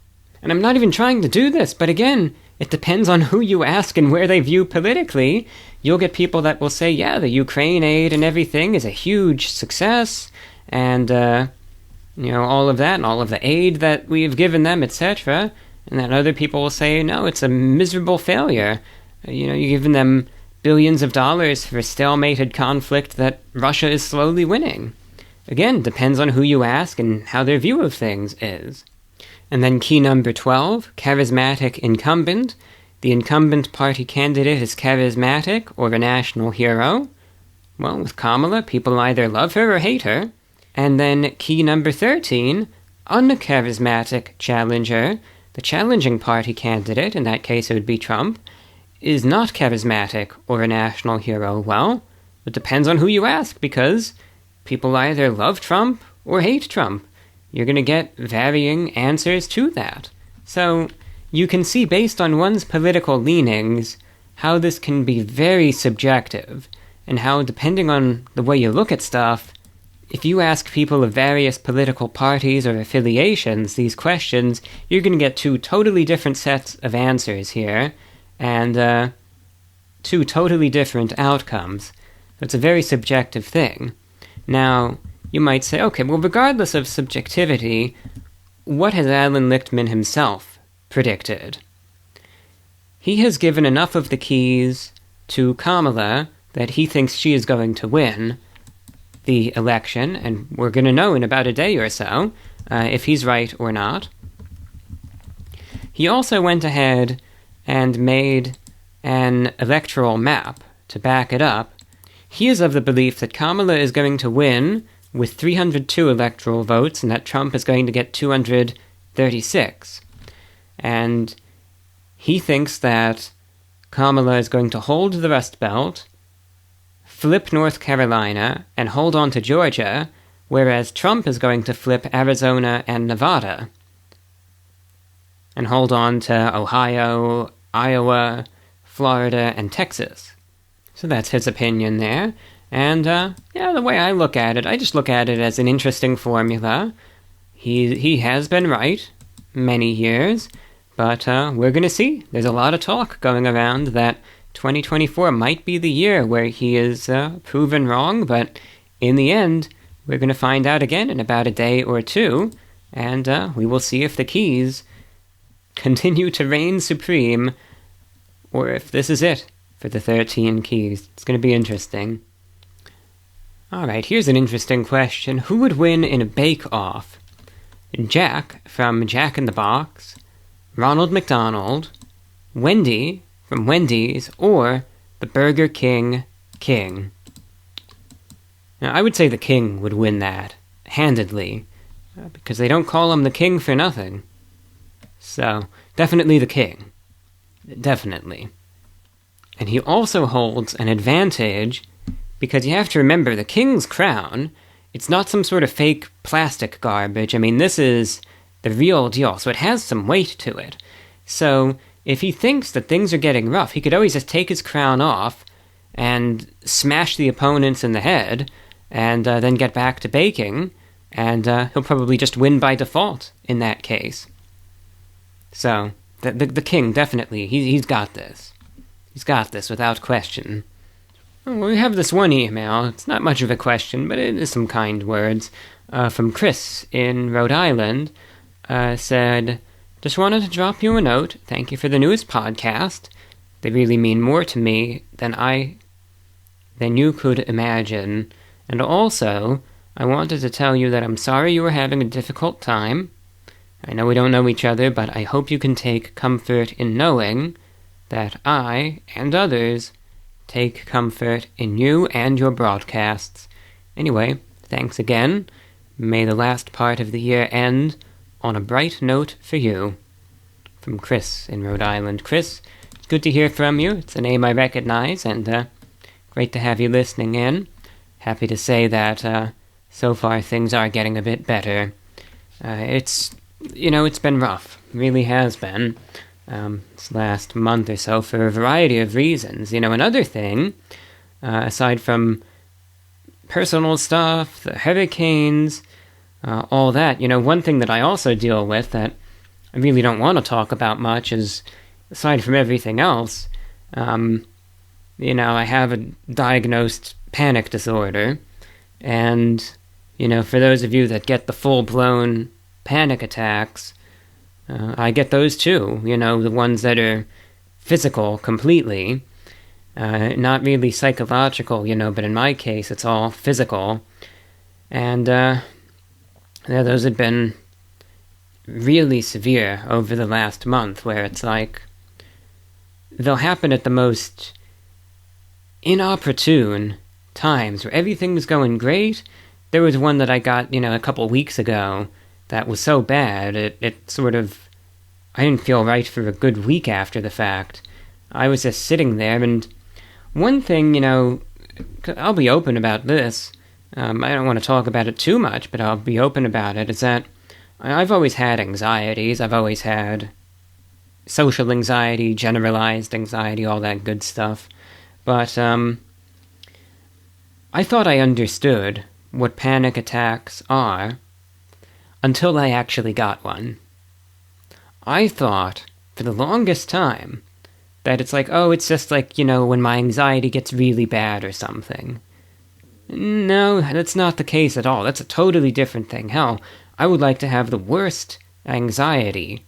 And I'm not even trying to do this, but again, it depends on who you ask and where they view politically. You'll get people that will say, yeah, the Ukraine aid and everything is a huge success, and, all of that, and all of the aid that we've given them, etc., and then other people will say, no, it's a miserable failure. You're giving them billions of dollars for a stalemated conflict that Russia is slowly winning. Again, depends on who you ask and how their view of things is. And then key number 12, charismatic incumbent. The incumbent party candidate is charismatic or a national hero. Well, with Kamala, people either love her or hate her. And then key number 13, uncharismatic challenger. The challenging party candidate, in that case it would be Trump, is not charismatic or a national hero. Well, it depends on who you ask, because people either love Trump or hate Trump. You're going to get varying answers to that. So you can see, based on one's political leanings, how this can be very subjective, and how, depending on the way you look at stuff, if you ask people of various political parties or affiliations these questions, you're going to get 2 totally different sets of answers here, and 2 totally different outcomes. It's a very subjective thing. Now, you might say, okay, well, regardless of subjectivity, what has Alan Lichtman himself predicted? He has given enough of the keys to Kamala that he thinks she is going to win the election, and we're going to know in about a day or so if he's right or not. He also went ahead and made an electoral map to back it up. He is of the belief that Kamala is going to win with 302 electoral votes, and that Trump is going to get 236. And he thinks that Kamala is going to hold the Rust Belt, flip North Carolina, and hold on to Georgia, whereas Trump is going to flip Arizona and Nevada, and hold on to Ohio, Iowa, Florida, and Texas. So that's his opinion there. And, the way I look at it, I just look at it as an interesting formula. he has been right many years, but we're going to see. There's a lot of talk going around that 2024 might be the year where he is proven wrong, but in the end, we're going to find out again in about a day or two, and we will see if the keys continue to reign supreme, or if this is it for the 13 keys. It's going to be interesting. Alright, here's an interesting question. Who would win in a bake-off? Jack from Jack in the Box, Ronald McDonald, Wendy from Wendy's, or the Burger King King? Now, I would say the King would win that, handedly, because they don't call him the King for nothing. So, definitely the King. Definitely. And he also holds an advantage, because you have to remember, the King's crown, it's not some sort of fake plastic garbage. I mean, this is the real deal, so it has some weight to it. So, if he thinks that things are getting rough, he could always just take his crown off and smash the opponents in the head, and then get back to baking, and he'll probably just win by default in that case. So, the King, definitely, he's got this. He's got this, without question. Well, we have this one email. It's not much of a question, but it is some kind words. From Chris in Rhode Island. Said, just wanted to drop you a note. Thank you for the newest podcast. They really mean more to me than you could imagine. And also, I wanted to tell you that I'm sorry you were having a difficult time. I know we don't know each other, but I hope you can take comfort in knowing that I, and others, take comfort in you and your broadcasts. Anyway, thanks again. May the last part of the year end on a bright note for you. From Chris in Rhode Island. Chris, good to hear from you. It's a name I recognize, and great to have you listening in. Happy to say that so far things are getting a bit better. It's been rough. It really has been. This last month or so for a variety of reasons. Another thing, aside from personal stuff, the hurricanes, all that, one thing that I also deal with that I really don't want to talk about much is, aside from everything else, I have a diagnosed panic disorder, and, for those of you that get the full-blown panic attacks, I get those too, the ones that are physical completely, not really psychological, but in my case it's all physical, and those have been really severe over the last month, where it's like, they'll happen at the most inopportune times, where everything's going great. There was one that I got, a couple weeks ago, that was so bad, it sort of, I didn't feel right for a good week after the fact. I was just sitting there, and one thing, I'll be open about this, I don't want to talk about it too much, but I'll be open about it, is that I've always had anxieties. I've always had social anxiety, generalized anxiety, all that good stuff. But I thought I understood what panic attacks are until I actually got one. I thought, for the longest time, that it's like, oh, it's just like, when my anxiety gets really bad or something. No, that's not the case at all. That's a totally different thing. Hell, I would like to have the worst anxiety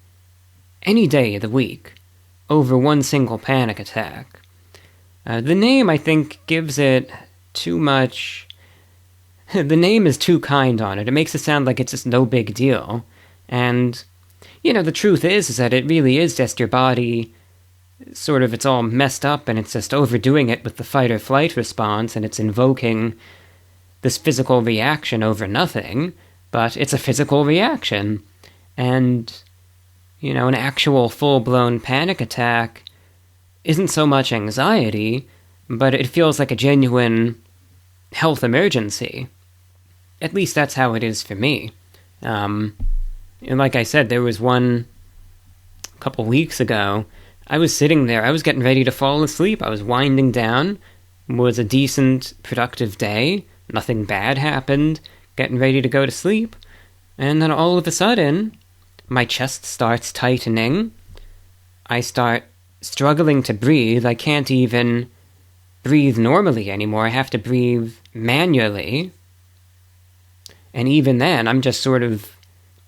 any day of the week over one single panic attack. The name, I think, gives it too much... The name is too kind on it. It makes it sound like it's just no big deal. And, the truth is that it really is just your body, sort of, it's all messed up, and it's just overdoing it with the fight or flight response, and it's invoking this physical reaction over nothing, but it's a physical reaction. And, an actual full-blown panic attack isn't so much anxiety, but it feels like a genuine health emergency. At least that's how it is for me. And like I said, there was one a couple weeks ago. I was sitting there, I was getting ready to fall asleep. I was winding down. It was a decent, productive day. Nothing bad happened. Getting ready to go to sleep. And then all of a sudden, my chest starts tightening. I start struggling to breathe. I can't even breathe normally anymore. I have to breathe manually. And even then, I'm just sort of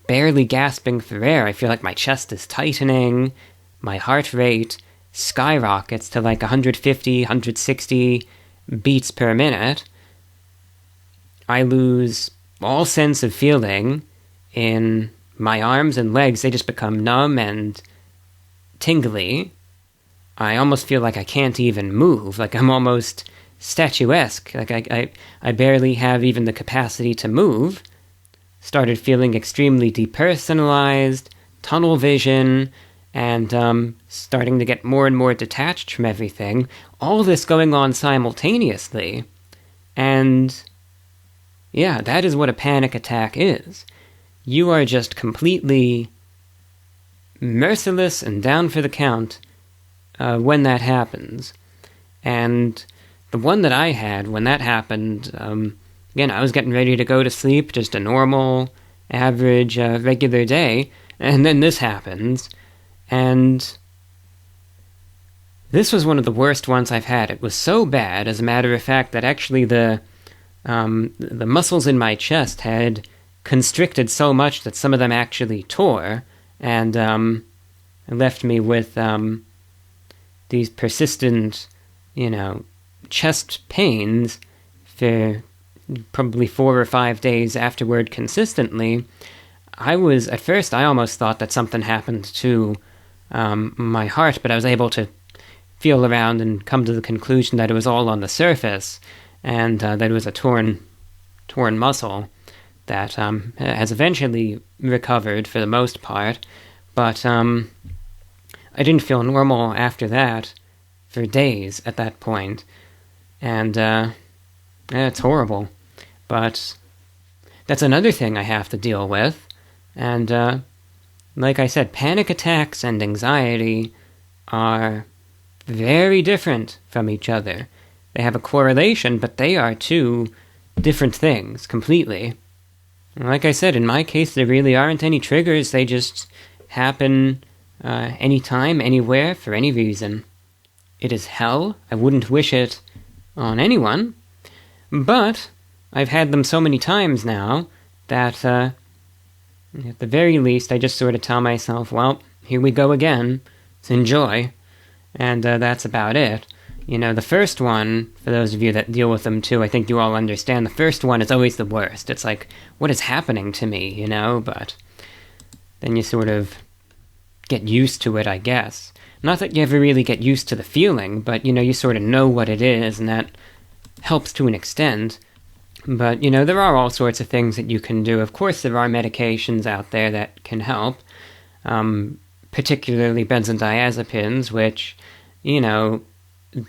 barely gasping for air. I feel like my chest is tightening. My heart rate skyrockets to like 150, 160 beats per minute. I lose all sense of feeling in my arms and legs. They just become numb and tingly. I almost feel like I can't even move. Like I'm almost statuesque. Like I barely have even the capacity to move. Started feeling extremely depersonalized, tunnel vision, and starting to get more and more detached from everything. All this going on simultaneously. And yeah, that is what a panic attack is. You are just completely merciless and down for the count when that happens. And the one that I had when that happened, again, I was getting ready to go to sleep, just a normal, average, regular day, and then this happens. And this was one of the worst ones I've had. It was so bad, as a matter of fact, that actually the muscles in my chest had constricted so much that some of them actually tore, and left me with these persistent, chest pains for probably 4 or 5 days afterward consistently. At first I almost thought that something happened to my heart, but I was able to feel around and come to the conclusion that it was all on the surface, and that it was a torn muscle that has eventually recovered for the most part, but I didn't feel normal after that for days at that point, and it's horrible. But that's another thing I have to deal with, and like I said, panic attacks and anxiety are very different from each other. They have a correlation, but they are two different things completely. Like I said, in my case, there really aren't any triggers. They just happen anytime, anywhere, for any reason. It is hell. I wouldn't wish it on anyone. But I've had them so many times now that at the very least I just sort of tell myself, well, here we go again. Let's enjoy. And that's about it. The first one, for those of you that deal with them too, I think you all understand, the first one is always the worst. It's like, what is happening to me, But then you sort of get used to it, I guess. Not that you ever really get used to the feeling, but, you sort of know what it is, and that helps to an extent. But, there are all sorts of things that you can do. Of course, there are medications out there that can help, particularly benzodiazepines, which,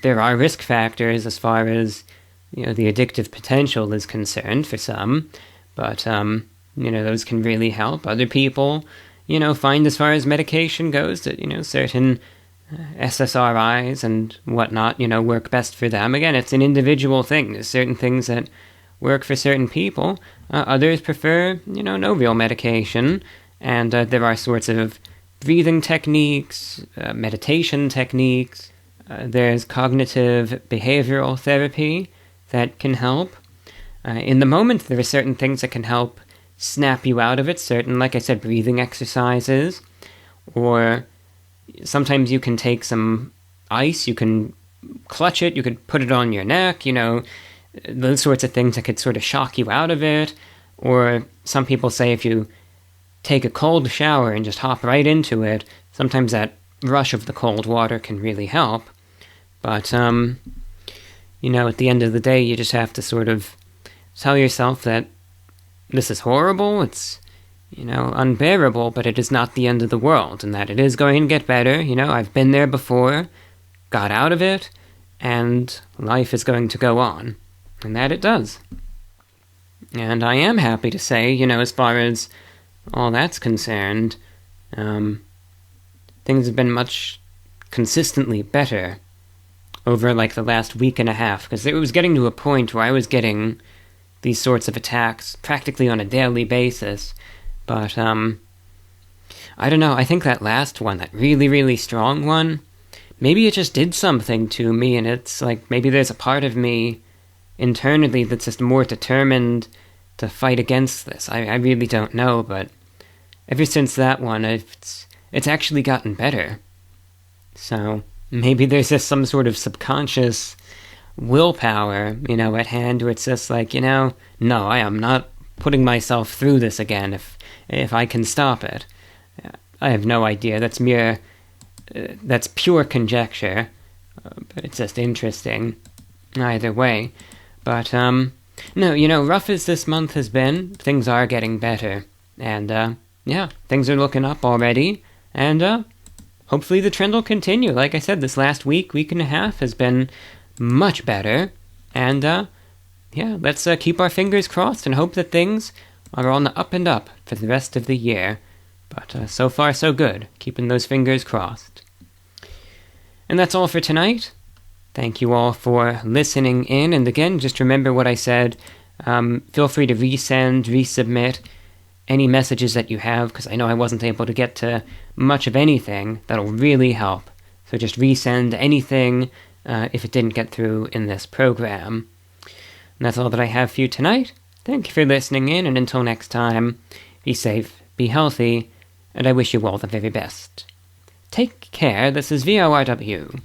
there are risk factors as far as, the addictive potential is concerned for some, but, those can really help. Other people, find as far as medication goes that, certain SSRIs and whatnot, work best for them. Again, it's an individual thing. There's certain things that work for certain people. Others prefer, no real medication, and there are sorts of breathing techniques, meditation techniques. There's cognitive behavioral therapy that can help. In the moment, there are certain things that can help snap you out of it. Certain, like I said, breathing exercises. Or sometimes you can take some ice, you can clutch it, you could put it on your neck, those sorts of things that could sort of shock you out of it. Or some people say if you take a cold shower and just hop right into it, sometimes that rush of the cold water can really help. But, at the end of the day, you just have to sort of tell yourself that this is horrible, it's, unbearable, but it is not the end of the world, and that it is going to get better. I've been there before, got out of it, and life is going to go on. And that it does. And I am happy to say, as far as all that's concerned, things have been much consistently better over like the last week and a half, because it was getting to a point where I was getting these sorts of attacks practically on a daily basis, But, I don't know, I think that last one, that really, really strong one, maybe it just did something to me, and it's like, maybe there's a part of me internally that's just more determined to fight against this. I really don't know, but ever since that one, it's actually gotten better. So, maybe there's just some sort of subconscious willpower, at hand, where it's just like, no, I am not putting myself through this again if I can stop it. I have no idea. That's pure conjecture, but it's just interesting either way. But, no, rough as this month has been, things are getting better. And, things are looking up already. And, hopefully the trend will continue. Like I said, this last week and a half has been much better. And, let's keep our fingers crossed and hope that things are on the up and up for the rest of the year. But so far, so good. Keeping those fingers crossed. And that's all for tonight. Thank you all for listening in. And again, just remember what I said. Feel free to resubmit any messages that you have, because I know I wasn't able to get to much of anything. That'll really help. So just resend anything if it didn't get through in this program. And that's all that I have for you tonight. Thank you for listening in, and until next time, be safe, be healthy, and I wish you all the very best. Take care. This is VORW.